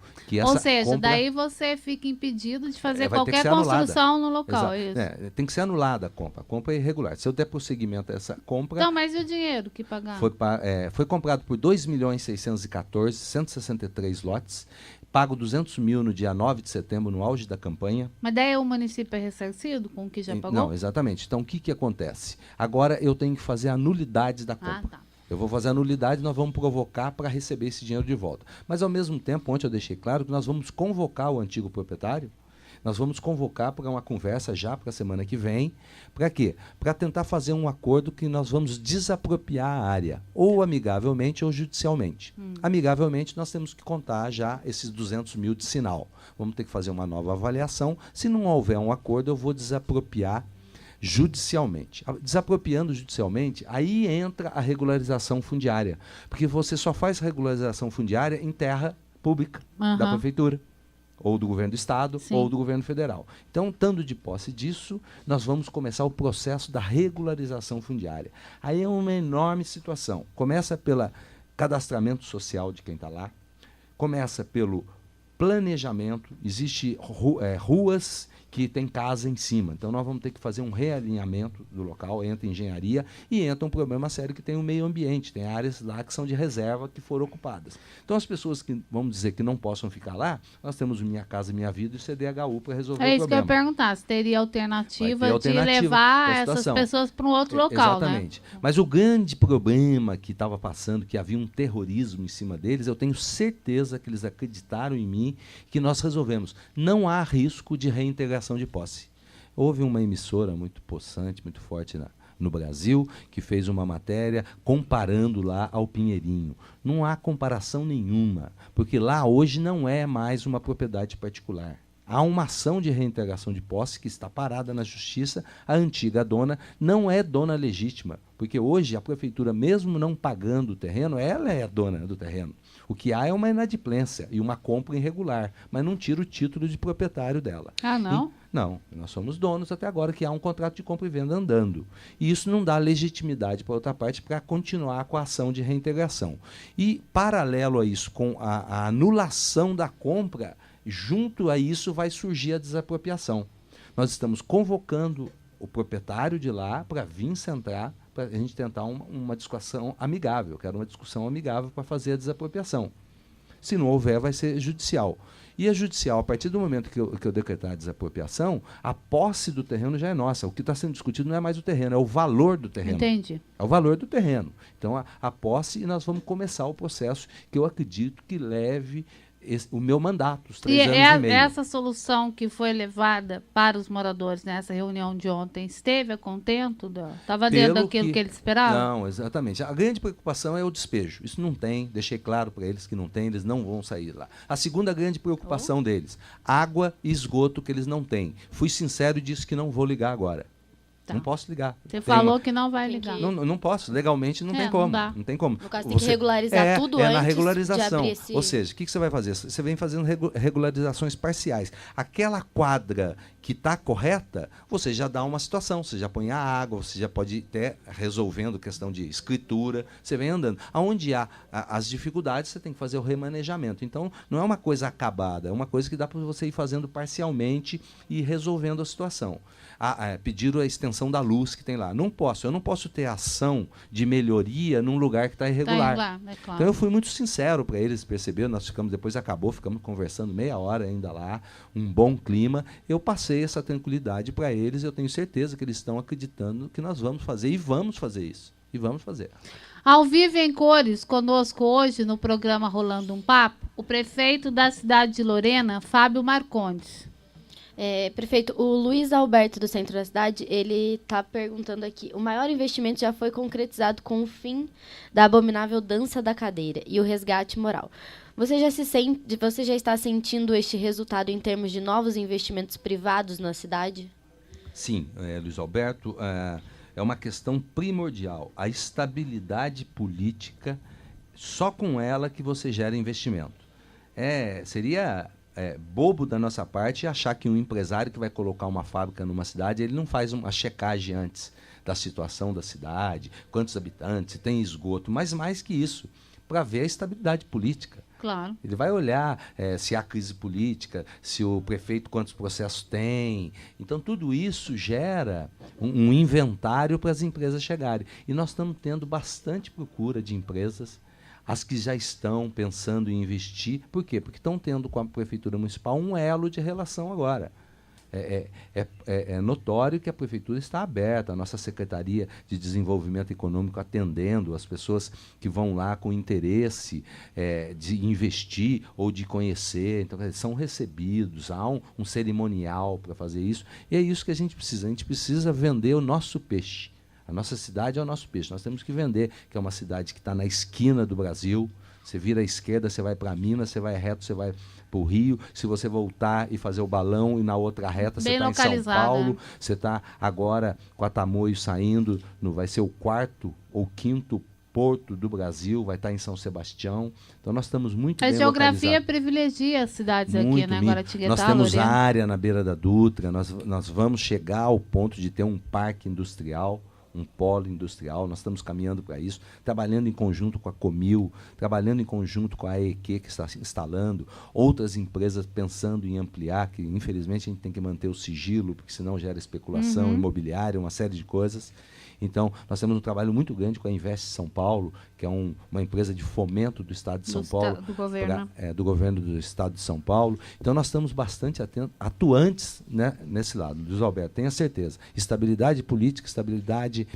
Ou seja, daí você fica impedido de fazer qualquer construção no local. Tem que ser anulada a compra é irregular. Se eu der prosseguimento a essa compra... Então, mas e o dinheiro que pagaram? Foi comprado por 2.614.000, 163 lotes, pago 200 mil no dia 9 de setembro, no auge da campanha. Mas daí o município é ressarcido com o que já pagou? Não, exatamente. Então, o que acontece? Agora eu tenho que fazer a nulidade da compra. Eu vou fazer a nulidade, nós vamos provocar para receber esse dinheiro de volta. Mas, ao mesmo tempo, ontem eu deixei claro que nós vamos convocar o antigo proprietário, nós vamos convocar para uma conversa já para a semana que vem. Para quê? Para tentar fazer um acordo que nós vamos desapropriar a área, ou amigavelmente ou judicialmente. Amigavelmente, nós temos que contar já esses 200 mil de sinal. Vamos ter que fazer uma nova avaliação. Se não houver um acordo, eu vou desapropriar judicialmente. Desapropriando judicialmente, aí entra a regularização fundiária. Porque você só faz regularização fundiária em terra pública da prefeitura, ou do governo do estado, ou do governo federal. Então, estando de posse disso, nós vamos começar o processo da regularização fundiária. Aí é uma enorme situação. Começa pelo cadastramento social de quem está lá, começa pelo planejamento, existe ruas que tem casa em cima. Então, nós vamos ter que fazer um realinhamento do local, entra engenharia e entra um problema sério que tem o meio ambiente, tem áreas lá que são de reserva que foram ocupadas. Então, as pessoas que, vamos dizer, que não possam ficar lá, nós temos o Minha Casa Minha Vida e o CDHU para resolver o problema. É isso que eu ia perguntar, se teria alternativa de levar essas pessoas para um outro local, exatamente. Né? Mas o grande problema que estava passando, que havia um terrorismo em cima deles, eu tenho certeza que eles acreditaram em mim, que nós resolvemos. Não há risco de reintegração de posse. Houve uma emissora muito possante, muito forte no Brasil, que fez uma matéria comparando lá ao Pinheirinho. Não há comparação nenhuma, porque lá hoje não é mais uma propriedade particular. Há uma ação de reintegração de posse que está parada na justiça. A antiga dona não é dona legítima, porque hoje a prefeitura, mesmo não pagando o terreno, ela é a dona do terreno. O que há é uma inadimplência e uma compra irregular, mas não tira o título de proprietário dela. Ah, não? Não, nós somos donos até agora, que há um contrato de compra e venda andando. E isso não dá legitimidade para outra parte para continuar com a ação de reintegração. E, paralelo a isso, com a anulação da compra, junto a isso vai surgir a desapropriação. nós estamos convocando o proprietário de lá para vir sentar, para a gente tentar uma discussão amigável. Eu quero uma discussão amigável para fazer a desapropriação. Se não houver, vai ser judicial. E a judicial, a partir do momento que eu decretar a desapropriação, a posse do terreno já é nossa. O que está sendo discutido não é mais o terreno, é o valor do terreno. Entendi. É o valor do terreno. Então, a posse, e nós vamos começar o processo que eu acredito que leve o meu mandato, os 3 anos e meio. E essa solução que foi levada para os moradores nessa reunião de ontem, esteve a contento? Estava dentro daquilo que eles esperavam? Não, exatamente. A grande preocupação é o despejo. Isso não tem, deixei claro para eles que não tem, eles não vão sair lá. A segunda grande preocupação deles, água e esgoto que eles não têm. Fui sincero e disse que não vou ligar agora. Tá. Não posso ligar. Você falou que não vai ligar. Não posso, legalmente não tem como. Não tem como. No caso, tem que regularizar tudo antes na regularização. de abrir Ou seja, o que você vai fazer? Você vem fazendo regularizações parciais. Aquela quadra que está correta, você já dá uma situação, você já põe a água, você já pode ir até resolvendo questão de escritura, você vem andando. Aonde há as dificuldades, você tem que fazer o remanejamento. Então, não é uma coisa acabada, é uma coisa que dá para você ir fazendo parcialmente e ir resolvendo a situação. Pediram a extensão da luz que tem lá. Eu não posso ter ação de melhoria num lugar que está irregular. É claro. Então eu fui muito sincero para eles, perceberam, nós ficamos conversando meia hora ainda lá, um bom clima. Eu passei essa tranquilidade para eles, eu tenho certeza que eles estão acreditando que nós vamos fazer, e vamos fazer isso. E vamos fazer. Ao vivo em cores, conosco hoje no programa Rolando um Papo, o prefeito da cidade de Lorena, Fábio Marcondes. Prefeito, o Luiz Alberto do centro da cidade, ele está perguntando aqui, o maior investimento já foi concretizado com o fim da abominável dança da cadeira e o resgate moral. Você já está sentindo este resultado em termos de novos investimentos privados na cidade? Sim, Luiz Alberto, é uma questão primordial. A estabilidade política, só com ela que você gera investimento. Seria bobo da nossa parte achar que um empresário que vai colocar uma fábrica numa cidade, ele não faz uma checagem antes da situação da cidade, quantos habitantes, se tem esgoto, mas mais que isso, para ver a estabilidade política. Claro. Ele vai olhar se há crise política, se o prefeito quantos processos tem. Então, tudo isso gera um inventário para as empresas chegarem. E nós estamos tendo bastante procura de empresas, as que já estão pensando em investir. Por quê? Porque estão tendo com a Prefeitura Municipal um elo de relação agora. É notório que a Prefeitura está aberta, a nossa Secretaria de Desenvolvimento Econômico atendendo as pessoas que vão lá com interesse de investir ou de conhecer. Então, são recebidos, há um cerimonial para fazer isso. E é isso que a gente precisa vender o nosso peixe. A nossa cidade é o nosso peixe. Nós temos que vender, que é uma cidade que está na esquina do Brasil. Você vira à esquerda, você vai para Minas, você vai reto, você vai para o Rio. Se você voltar e fazer o balão e na outra reta, você está em São Paulo. Você está agora com a Tamoio saindo, vai ser o 4º ou 5º porto do Brasil, vai estar em São Sebastião. Então nós estamos muito bem localizados. A geografia privilegia as cidades aqui, né? Guaratinguetá, nós temos área na beira da Dutra, nós vamos chegar ao ponto de ter um parque industrial, um polo industrial, nós estamos caminhando para isso, trabalhando em conjunto com a Comil, trabalhando em conjunto com a AEQ, que está se instalando, outras empresas pensando em ampliar, que infelizmente a gente tem que manter o sigilo, porque senão gera especulação imobiliária, uma série de coisas. Então, nós temos um trabalho muito grande com a Invest São Paulo, que é uma empresa de fomento do Estado de São Paulo. Do governo. Do governo do Estado de São Paulo. Então, nós estamos bastante atuantes, né, nesse lado. Luiz Alberto, tenha certeza. Estabilidade política, estabilidade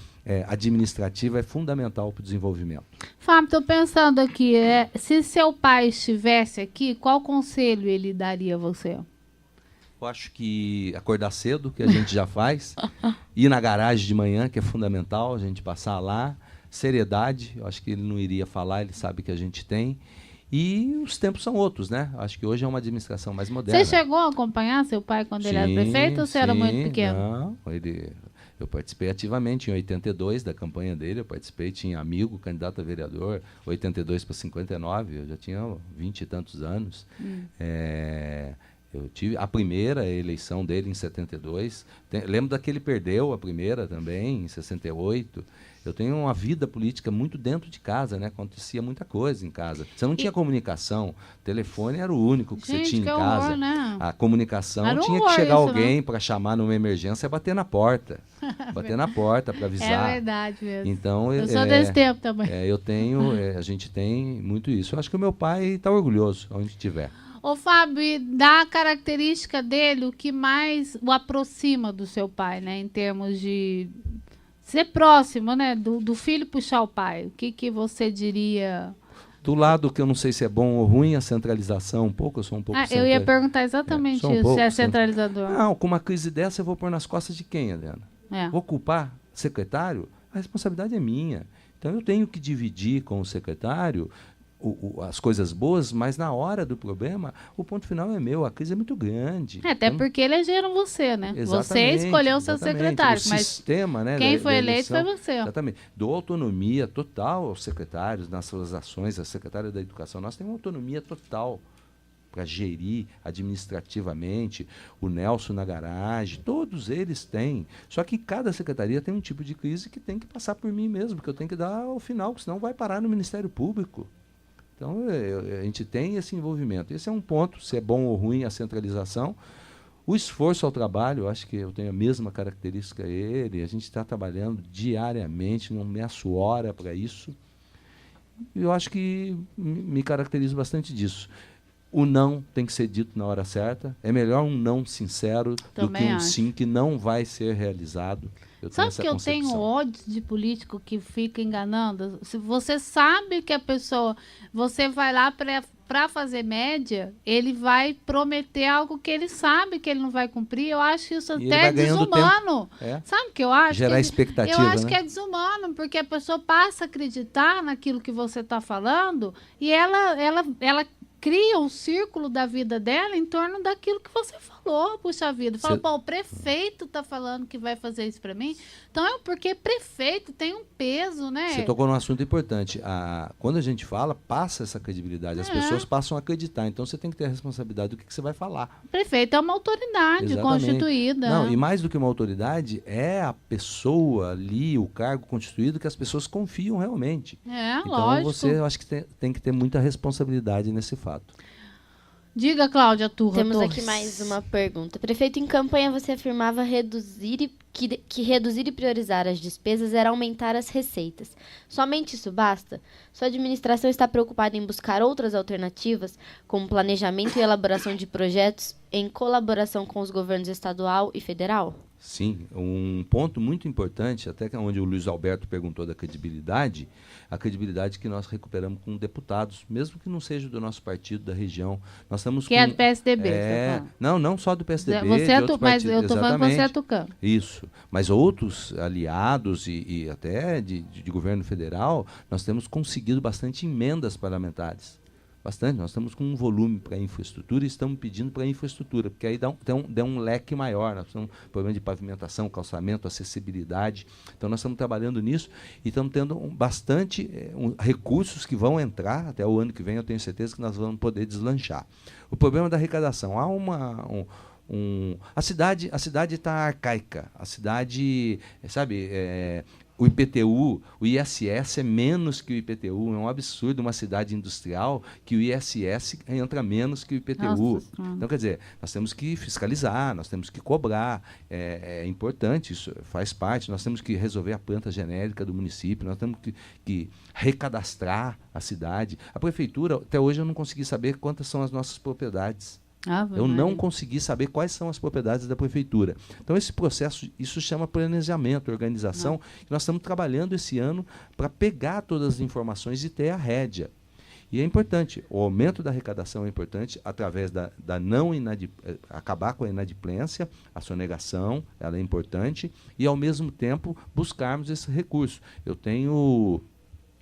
administrativa é fundamental para o desenvolvimento. Fábio, estou pensando aqui, se seu pai estivesse aqui, qual conselho ele daria a você? Eu acho que acordar cedo, que a gente já faz, ir na garagem de manhã, que é fundamental, a gente passar lá, seriedade, eu acho que ele não iria falar, ele sabe que a gente tem, e os tempos são outros, né? Acho que hoje é uma administração mais moderna. Você chegou a acompanhar seu pai quando ele era prefeito ou você era muito pequeno? Não, eu participei ativamente em 82 da campanha dele, tinha amigo, candidato a vereador, 82 para 59, eu já tinha 20 e tantos anos. Eu tive a primeira eleição dele em 72. Lembro daquele perdeu a primeira também, em 68. Eu tenho uma vida política muito dentro de casa, né? Acontecia muita coisa em casa. Você não tinha comunicação. O telefone era o único que você tinha em casa. Horror, né? A comunicação tinha que chegar alguém para chamar numa emergência e bater na porta. Bater na porta para avisar. É verdade mesmo. Então, eu sou desse tempo também. A gente tem muito isso. Eu acho que o meu pai está orgulhoso, onde estiver. Ô, Fábio, da característica dele, o que mais o aproxima do seu pai, né? Em termos de ser próximo, né? Do filho puxar o pai. O que você diria? Do lado que eu não sei se é bom ou ruim, a centralização um pouco, eu sou um pouco... Eu ia perguntar exatamente isso, se é centralizador. Não, com uma crise dessa eu vou pôr nas costas de quem, Helena? Vou culpar secretário? A responsabilidade é minha. Então eu tenho que dividir com o secretário as coisas boas, mas na hora do problema, o ponto final é meu. A crise é muito grande. Até porque elegeram você, né? Você escolheu o seu secretário. O sistema, né? Quem foi eleito foi você. Exatamente. Dou autonomia total aos secretários nas suas ações. A secretária da Educação, nós temos autonomia total para gerir administrativamente. O Nelson na garagem, todos eles têm. Só que cada secretaria tem um tipo de crise que tem que passar por mim mesmo, que eu tenho que dar ao final, senão vai parar no Ministério Público. Então, a gente tem esse envolvimento. Esse é um ponto, se é bom ou ruim a centralização. O esforço ao trabalho, eu acho que eu tenho a mesma característica ele. A gente está trabalhando diariamente, não meço hora para isso. E eu acho que me caracterizo bastante disso. O não tem que ser dito na hora certa. É melhor um não sincero do que um sim que não vai ser realizado. Sabe que eu tenho ódio de político que fica enganando? Se você sabe que a pessoa... Você vai lá para fazer média, ele vai prometer algo que ele sabe que ele não vai cumprir. Eu acho isso até desumano. Sabe o que eu acho? Gerar expectativa, eu acho que é desumano, porque a pessoa passa a acreditar naquilo que você está falando e ela cria um círculo da vida dela em torno daquilo que você falou, puxa vida. Fala, o prefeito tá falando que vai fazer isso para mim. Então, porque prefeito tem um peso, né? Você tocou num assunto importante. Quando a gente fala, passa essa credibilidade. As pessoas passam a acreditar. Então, você tem que ter a responsabilidade do que você vai falar. O prefeito é uma autoridade constituída. Não, e mais do que uma autoridade, é a pessoa ali, o cargo constituído, que as pessoas confiam realmente. Então, lógico. Eu acho que tem que ter muita responsabilidade nesse fato. Diga, Cláudia Turra. Temos aqui mais uma pergunta. Prefeito, em campanha você afirmava que reduzir e priorizar as despesas era aumentar as receitas. Somente isso basta? Sua administração está preocupada em buscar outras alternativas, como planejamento e elaboração de projetos em colaboração com os governos estadual e federal? Sim, um ponto muito importante, até que onde o Luiz Alberto perguntou da credibilidade, a credibilidade que nós recuperamos com deputados, mesmo que não seja do nosso partido, da região. Nós estamos é do PSDB. Não só do PSDB, mas eu estou falando que você é tucano. Isso, mas outros aliados e até de governo federal, nós temos conseguido bastante emendas parlamentares. Bastante, nós estamos com um volume para infraestrutura e estamos pedindo para infraestrutura, porque aí dá um leque maior. Nós temos problema de pavimentação, calçamento, acessibilidade. Então, nós estamos trabalhando nisso e estamos tendo bastante recursos que vão entrar, até o ano que vem eu tenho certeza que nós vamos poder deslanchar. O problema da arrecadação, a cidade está arcaica, a cidade, sabe... O IPTU, o ISS é menos que o IPTU. É um absurdo uma cidade industrial que o ISS entra menos que o IPTU. Então, quer dizer, nós temos que fiscalizar, nós temos que cobrar. É importante, isso faz parte. Nós temos que resolver a planta genérica do município, nós temos que recadastrar a cidade. A prefeitura, até hoje, eu não consegui saber quantas são as nossas propriedades. Eu não consegui saber quais são as propriedades da prefeitura. Então, esse processo, isso chama planejamento, organização, que nós estamos trabalhando esse ano para pegar todas as informações e ter a rédea. E é importante, o aumento da arrecadação é importante através acabar com a inadimplência, a sonegação, ela é importante, e, ao mesmo tempo, buscarmos esse recurso. Eu tenho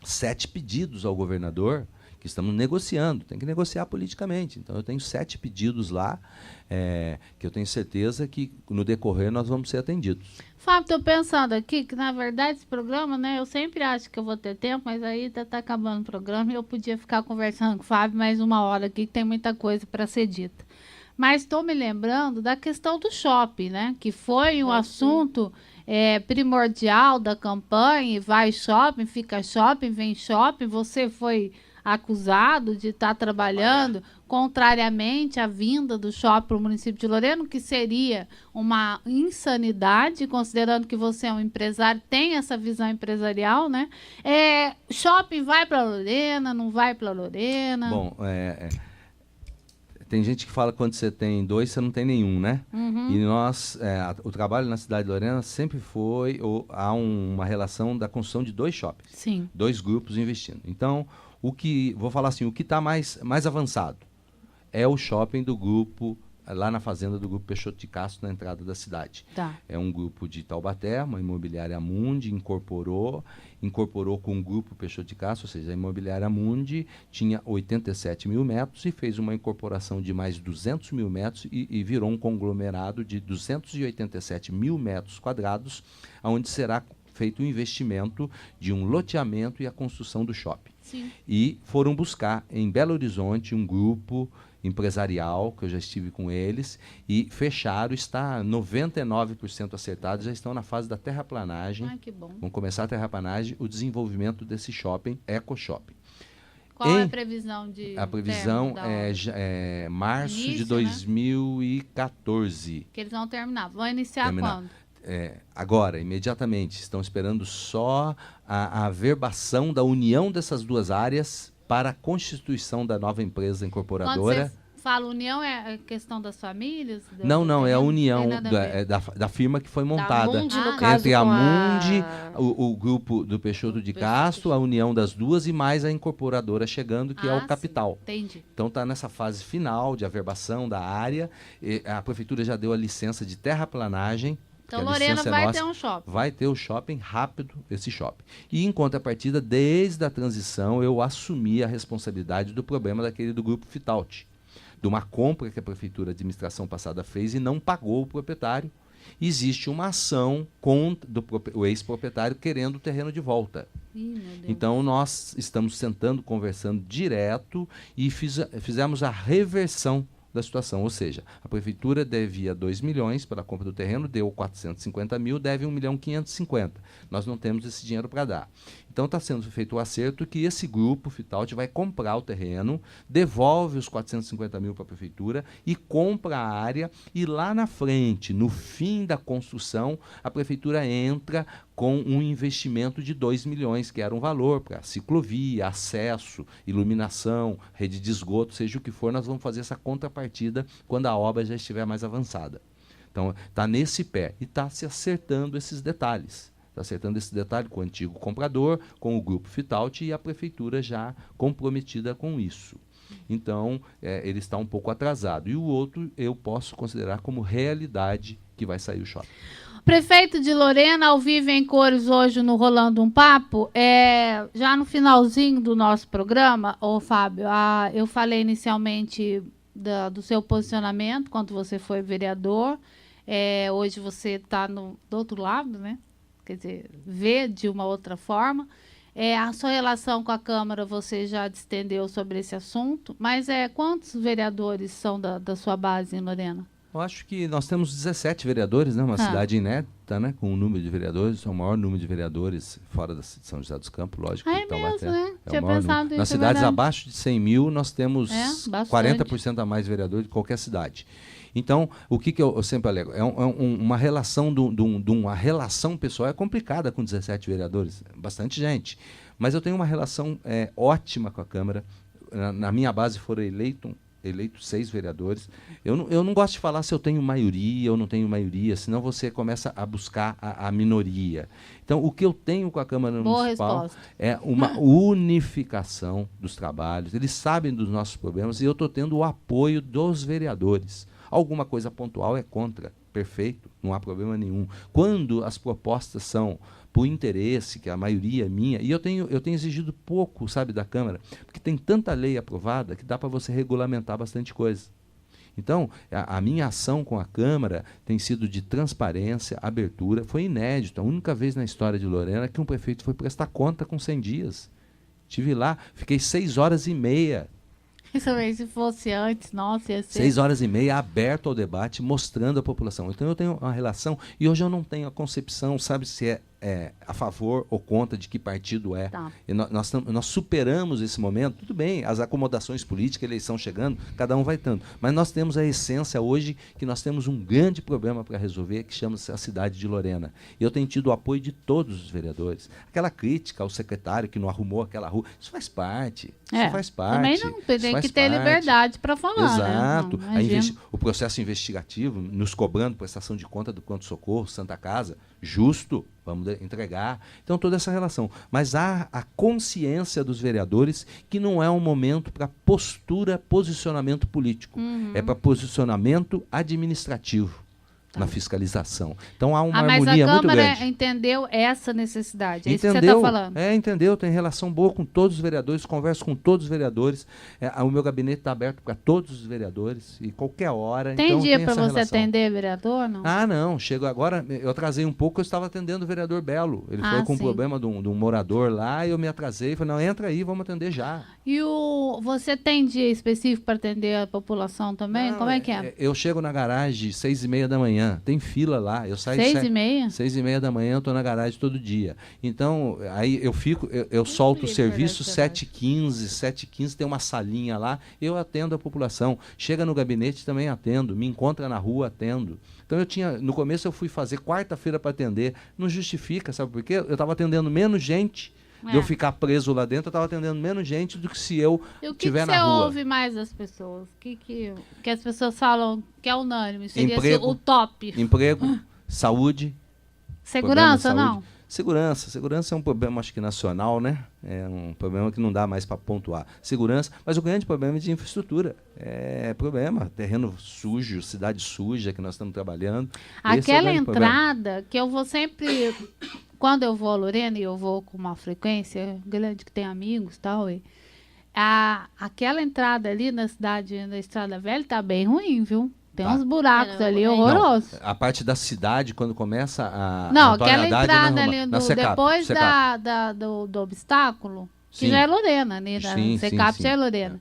7 pedidos ao governador, que estamos negociando, tem que negociar politicamente. Então, eu tenho 7 pedidos lá, que eu tenho certeza que, no decorrer, nós vamos ser atendidos. Fábio, estou pensando aqui que, na verdade, esse programa, né, eu sempre acho que eu vou ter tempo, mas aí está acabando o programa e eu podia ficar conversando com o Fábio mais uma hora aqui, que tem muita coisa para ser dita. Mas estou me lembrando da questão do shopping, né? Que foi um assunto primordial da campanha. Vai shopping, fica shopping, vem shopping. Você foi acusado de estar trabalhando contrariamente à vinda do shopping para o município de Lorena, que seria uma insanidade, considerando que você é um empresário, tem essa visão empresarial, né? Shopping vai para Lorena, não vai para Lorena? Bom, tem gente que fala que quando você tem 2, você não tem nenhum, né? Uhum. E o trabalho na cidade de Lorena sempre há uma relação da construção de 2 shoppings. Sim. 2 grupos investindo. Então, vou falar assim, o que está mais avançado é o shopping do grupo, lá na fazenda do grupo Peixoto de Castro, na entrada da cidade. Tá. É um grupo de Taubaté, uma imobiliária Mundi, incorporou com o grupo Peixoto de Castro, ou seja, a imobiliária Mundi tinha 87 mil metros e fez uma incorporação de mais 200 mil metros e virou um conglomerado de 287 mil metros quadrados, onde será feito o investimento de um loteamento e a construção do shopping. Sim. E foram buscar em Belo Horizonte um grupo empresarial, que eu já estive com eles, e fecharam, está 99% acertado, já estão na fase da terraplanagem. Ai, que bom. Vão começar a terraplanagem, o desenvolvimento desse shopping, Eco Shopping. Qual é a previsão de A previsão é março de 2014. Que eles vão terminar. Vão iniciar quando? Agora, imediatamente. Estão esperando só a averbação da união dessas 2 áreas para a constituição da nova empresa incorporadora. Quando você fala união, é a questão das famílias? Não, é a união da firma que foi montada. Da Mundi, no caso, entre a Mundi, o grupo do Peixoto de Castro, a união das 2 e mais a incorporadora chegando, que é o capital. Entendi. Então está nessa fase final de averbação da área. A prefeitura já deu a licença de terraplanagem. Então, Lorena vai ter um shopping. Vai ter o shopping rápido, esse shopping. E, em contrapartida, desde a transição, eu assumi a responsabilidade do problema do grupo Fitaut, de uma compra que a prefeitura, a administração passada fez e não pagou o proprietário. Existe uma ação contra o ex-proprietário querendo o terreno de volta. Então, nós estamos sentando, conversando direto e fizemos a reversão da situação, ou seja, a prefeitura devia 2 milhões para a compra do terreno, deu 450 mil, deve 1.550.000. Nós não temos esse dinheiro para dar. Então está sendo feito o acerto que esse grupo, Fitaut, vai comprar o terreno, devolve os 450 mil para a prefeitura e compra a área, e lá na frente, no fim da construção, a prefeitura entra com um investimento de 2 milhões, que era um valor para ciclovia, acesso, iluminação, rede de esgoto, seja o que for, nós vamos fazer essa contrapartida quando a obra já estiver mais avançada. Então, está nesse pé e está se acertando esses detalhes. Está acertando esse detalhe com o antigo comprador, com o grupo Fitaut e a prefeitura já comprometida com isso. Então, ele está um pouco atrasado. E o outro eu posso considerar como realidade que vai sair o shopping. Prefeito de Lorena, ao vivo em cores hoje no Rolando um Papo. Já no finalzinho do nosso programa, Fábio, eu falei inicialmente do seu posicionamento quando você foi vereador. Hoje você está do outro lado, né? Quer dizer, vê de uma outra forma. A sua relação com a Câmara você já distendeu sobre esse assunto, mas quantos vereadores são da sua base em Lorena? Eu acho que nós temos 17 vereadores, né? Uma cidade inédita, né? Com o número de vereadores, é o maior número de vereadores fora da São José dos Campos, lógico. É mesmo, né? Tinha pensado isso. Nas cidades abaixo de 100 mil, nós temos 40% a mais vereadores de qualquer cidade. Então, o que eu sempre alego? Uma relação uma relação pessoal complicada com 17 vereadores, bastante gente. Mas eu tenho uma relação ótima com a Câmara. Na minha base foram eleitos 6 vereadores. Eu não gosto de falar se eu tenho maioria ou não tenho maioria, senão você começa a buscar a minoria. Então, o que eu tenho com a Câmara Municipal é uma unificação dos trabalhos. Eles sabem dos nossos problemas e eu estou tendo o apoio dos vereadores. Alguma coisa pontual é contra, perfeito, não há problema nenhum. Quando as propostas são por interesse, que a maioria é minha, e eu tenho exigido pouco, sabe, da Câmara, porque tem tanta lei aprovada que dá para você regulamentar bastante coisa. Então, a minha ação com a Câmara tem sido de transparência, abertura, foi inédito, a única vez na história de Lorena que um prefeito foi prestar conta com 100 dias. Estive lá, fiquei 6 horas e meia. Se fosse antes, nossa, ia ser... 6h30 aberto ao debate, mostrando a população. Então eu tenho uma relação, e hoje eu não tenho a concepção, sabe, se é a favor ou contra de que partido é. Tá. E nós superamos esse momento, tudo bem, as acomodações políticas, a eleição chegando, cada um vai tanto. Mas nós temos a essência hoje que nós temos um grande problema para resolver, que chama-se a cidade de Lorena. E eu tenho tido o apoio de todos os vereadores. Aquela crítica ao secretário que não arrumou aquela rua, isso faz parte. Isso faz parte. Também não tem que ter liberdade para falar. Exato. Né? O processo investigativo, nos cobrando prestação de conta do pronto-socorro, Santa Casa, justo, vamos entregar. Então, toda essa relação. Mas há a consciência dos vereadores que não é um momento para posicionamento político. É para posicionamento administrativo. Na fiscalização. Então há uma harmonia muito grande. Mas a Câmara entendeu essa necessidade, é isso que você está falando. Entendeu, tem relação boa com todos os vereadores, converso com todos os vereadores, o meu gabinete está aberto para todos os vereadores, e qualquer hora. Tem então, dia para você atender vereador? Não? Não, chego agora, eu atrasei um pouco, eu estava atendendo o vereador Belo, ele foi com um problema de um morador lá, e eu me atrasei, falei, não, entra aí, vamos atender já. E você tem dia específico para atender a população também? Como é que é? Eu chego na garagem 6h30 da manhã, tem fila lá, eu saio 6h30? 6h30 da manhã, eu estou na garagem todo dia. Então, aí eu solto o serviço 7h15, tem uma salinha lá, eu atendo a população. Chega no gabinete, também atendo, me encontra na rua, atendo. Então no começo eu fui fazer quarta-feira para atender, não justifica, sabe por quê? Eu estava atendendo menos gente, de eu ficar preso lá dentro, eu estava atendendo menos gente do que se eu estiver na rua. E o que você ouve mais das pessoas? Que as pessoas falam que é unânime? Seria emprego, o top. Emprego, saúde. Segurança, não? Segurança é um problema, acho que nacional, né? É um problema que não dá mais para pontuar. Segurança, mas o grande problema é de infraestrutura. É problema, terreno sujo, cidade suja que nós estamos trabalhando. Aquela entrada que eu vou sempre... Quando eu vou a Lorena, e eu vou com uma frequência grande, que tem amigos e tal, aquela entrada ali na cidade, na Estrada Velha, tá bem ruim, viu? Tem uns buracos ali horrorosos. A parte da cidade, quando começa a... Não, aquela entrada ali, depois do obstáculo, que já é Lorena, né? Secap já é Lorena.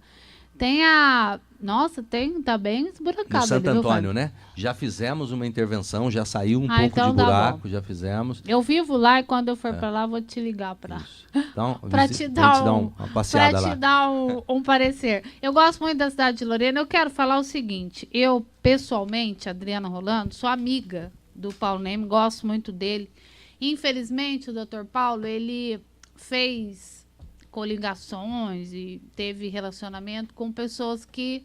Tem tá bem esburacado. No Santo Antônio, né? Já fizemos uma intervenção, já saiu um pouco de buraco, já fizemos. Eu vivo lá e quando eu for para lá, vou te ligar para então, te dar uma passeada lá. Para te dar um parecer. Eu gosto muito da cidade de Lorena. Eu quero falar o seguinte, eu, pessoalmente, Adriana Rolando, sou amiga do Paulo Neme, gosto muito dele. Infelizmente, o Dr. Paulo, ele fez coligações e teve relacionamento com pessoas que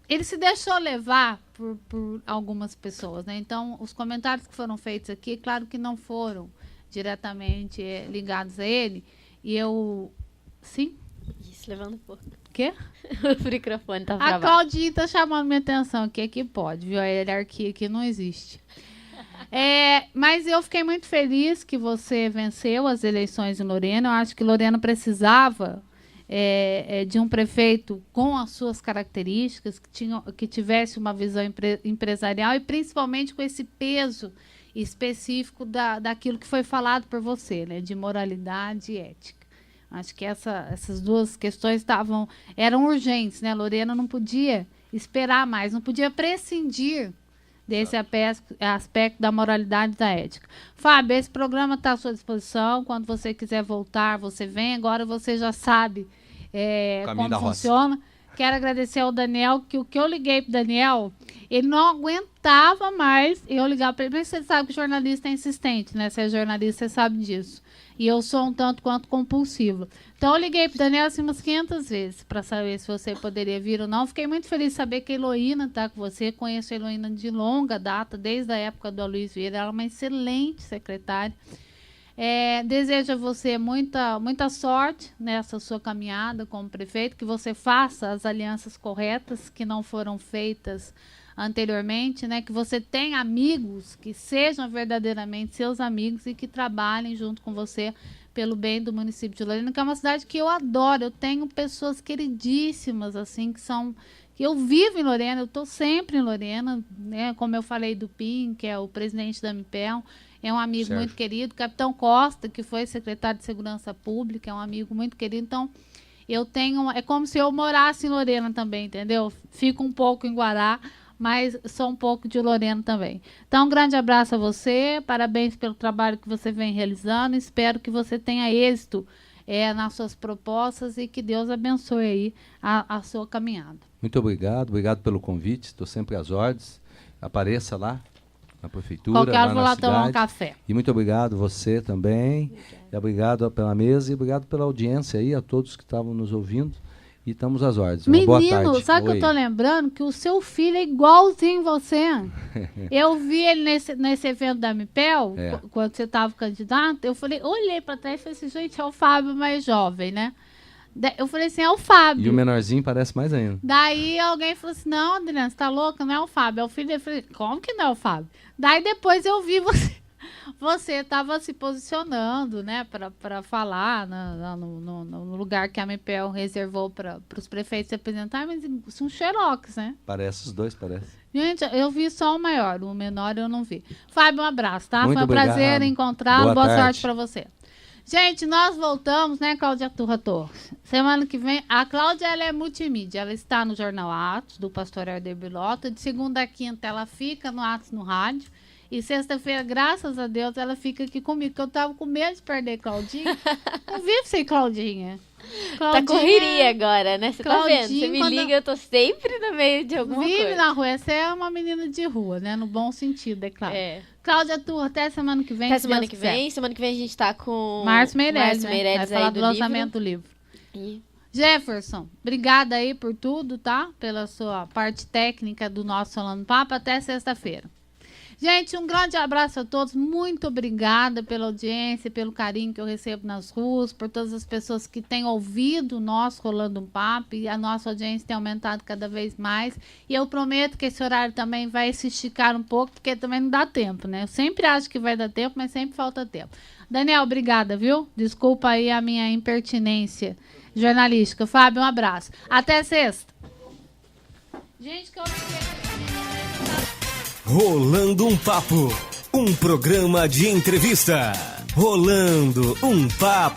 ele se deixou levar por algumas pessoas, né? Então, os comentários que foram feitos aqui, claro que não foram diretamente ligados a ele. E eu... Sim? Isso, levando um pouco. Quê? O microfone tá travado. A Claudinha tá chamando minha atenção aqui, que pode, viu? A hierarquia aqui não existe. Mas eu fiquei muito feliz que você venceu as eleições em Lorena. Eu acho que Lorena precisava de um prefeito com as suas características, que tivesse uma visão empresarial e principalmente com esse peso específico daquilo que foi falado por você, né, de moralidade e ética. Acho que essas duas questões eram urgentes, né? Lorena não podia esperar mais, não podia prescindir desse aspecto da moralidade e da ética. Fábio, esse programa está à sua disposição. Quando você quiser voltar, você vem. Agora você já sabe como funciona. Quero agradecer ao Daniel, que o que eu liguei para o Daniel, ele não aguentava mais eu ligar para ele. Mas você sabe que jornalista é insistente, né? Você é jornalista, você sabe disso. E eu sou um tanto quanto compulsiva. Então, eu liguei para o Daniel assim, umas 500 vezes para saber se você poderia vir ou não. Fiquei muito feliz de saber que a Heloína está com você. Conheço a Heloína de longa data, desde a época do Aloysio Vieira. Ela é uma excelente secretária. Desejo a você muita sorte nessa sua caminhada como prefeito, que você faça as alianças corretas que não foram feitas anteriormente, né? Que você tenha amigos que sejam verdadeiramente seus amigos e que trabalhem junto com você pelo bem do município de Lorena, que é uma cidade que eu adoro. Eu tenho pessoas queridíssimas, assim, que eu vivo em Lorena, eu estou sempre em Lorena, né? Como eu falei do PIN, que é o presidente da MPEL, é um amigo muito querido. Capitão Costa, que foi secretário de Segurança Pública, é um amigo muito querido. Então, eu tenho... É como se eu morasse em Lorena também, entendeu? Fico um pouco em Guará, mas sou um pouco de Lorena também. Então, um grande abraço a você, parabéns pelo trabalho que você vem realizando, espero que você tenha êxito nas suas propostas e que Deus abençoe aí a sua caminhada. Muito obrigado pelo convite, estou sempre às ordens, apareça lá na prefeitura, qualquer hora lá vou na lá cidade. tomar um café. E muito obrigado você também, e obrigado pela mesa e obrigado pela audiência aí, a todos que estavam nos ouvindo. E estamos às ordens. Menino, boa tarde. Sabe que eu tô lembrando? Que o seu filho é igualzinho você. Eu vi ele nesse evento da Mipel, quando você estava candidato, olhei para trás e falei assim, gente, é o Fábio mais jovem, né? Eu falei assim, é o Fábio. E o menorzinho parece mais ainda. Daí alguém falou assim, não, Adriana, você tá louca? Não é o Fábio, é o filho. Eu falei, como que não é o Fábio? Daí depois eu vi você estava se posicionando, né, para falar no lugar que a MPL reservou para os prefeitos se apresentarem, mas são xerox, né? Parece os dois, parece. Gente, eu vi só o maior, o menor eu não vi. Fábio, um abraço, tá? Muito Foi um prazer obrigado. encontrá-lo. Boa sorte para você. Gente, nós voltamos, né, Cláudia Turra Torres? Semana que vem, a Cláudia, ela é multimídia, ela está no Jornal Atos, do pastor Herder Bilota, de segunda a quinta ela fica no Atos no rádio, e sexta-feira, graças a Deus, ela fica aqui comigo, porque eu tava com medo de perder Claudinha. Não vivo sem Claudinha. Tá correria agora, né? Você tá vendo? Você me liga, eu tô sempre no meio de alguma coisa. Vive na rua. Essa é uma menina de rua, né? No bom sentido, é claro. Cláudia Turra, até semana que vem. Até semana que vem. Semana que vem a gente tá com Márcio Meirelles, né? Vai falar do lançamento do livro. Jefferson, obrigada aí por tudo, tá? Pela sua parte técnica do nosso Falando Papo. Até sexta-feira. Gente, um grande abraço a todos. Muito obrigada pela audiência, pelo carinho que eu recebo nas ruas, por todas as pessoas que têm ouvido o nosso Rolando um Papo, e a nossa audiência tem aumentado cada vez mais. E eu prometo que esse horário também vai se esticar um pouco, porque também não dá tempo, né? Eu sempre acho que vai dar tempo, mas sempre falta tempo. Daniel, obrigada, viu? Desculpa aí a minha impertinência jornalística. Fábio, um abraço. Até sexta. Gente, que eu... Rolando um Papo, um programa de entrevista. Rolando um Papo.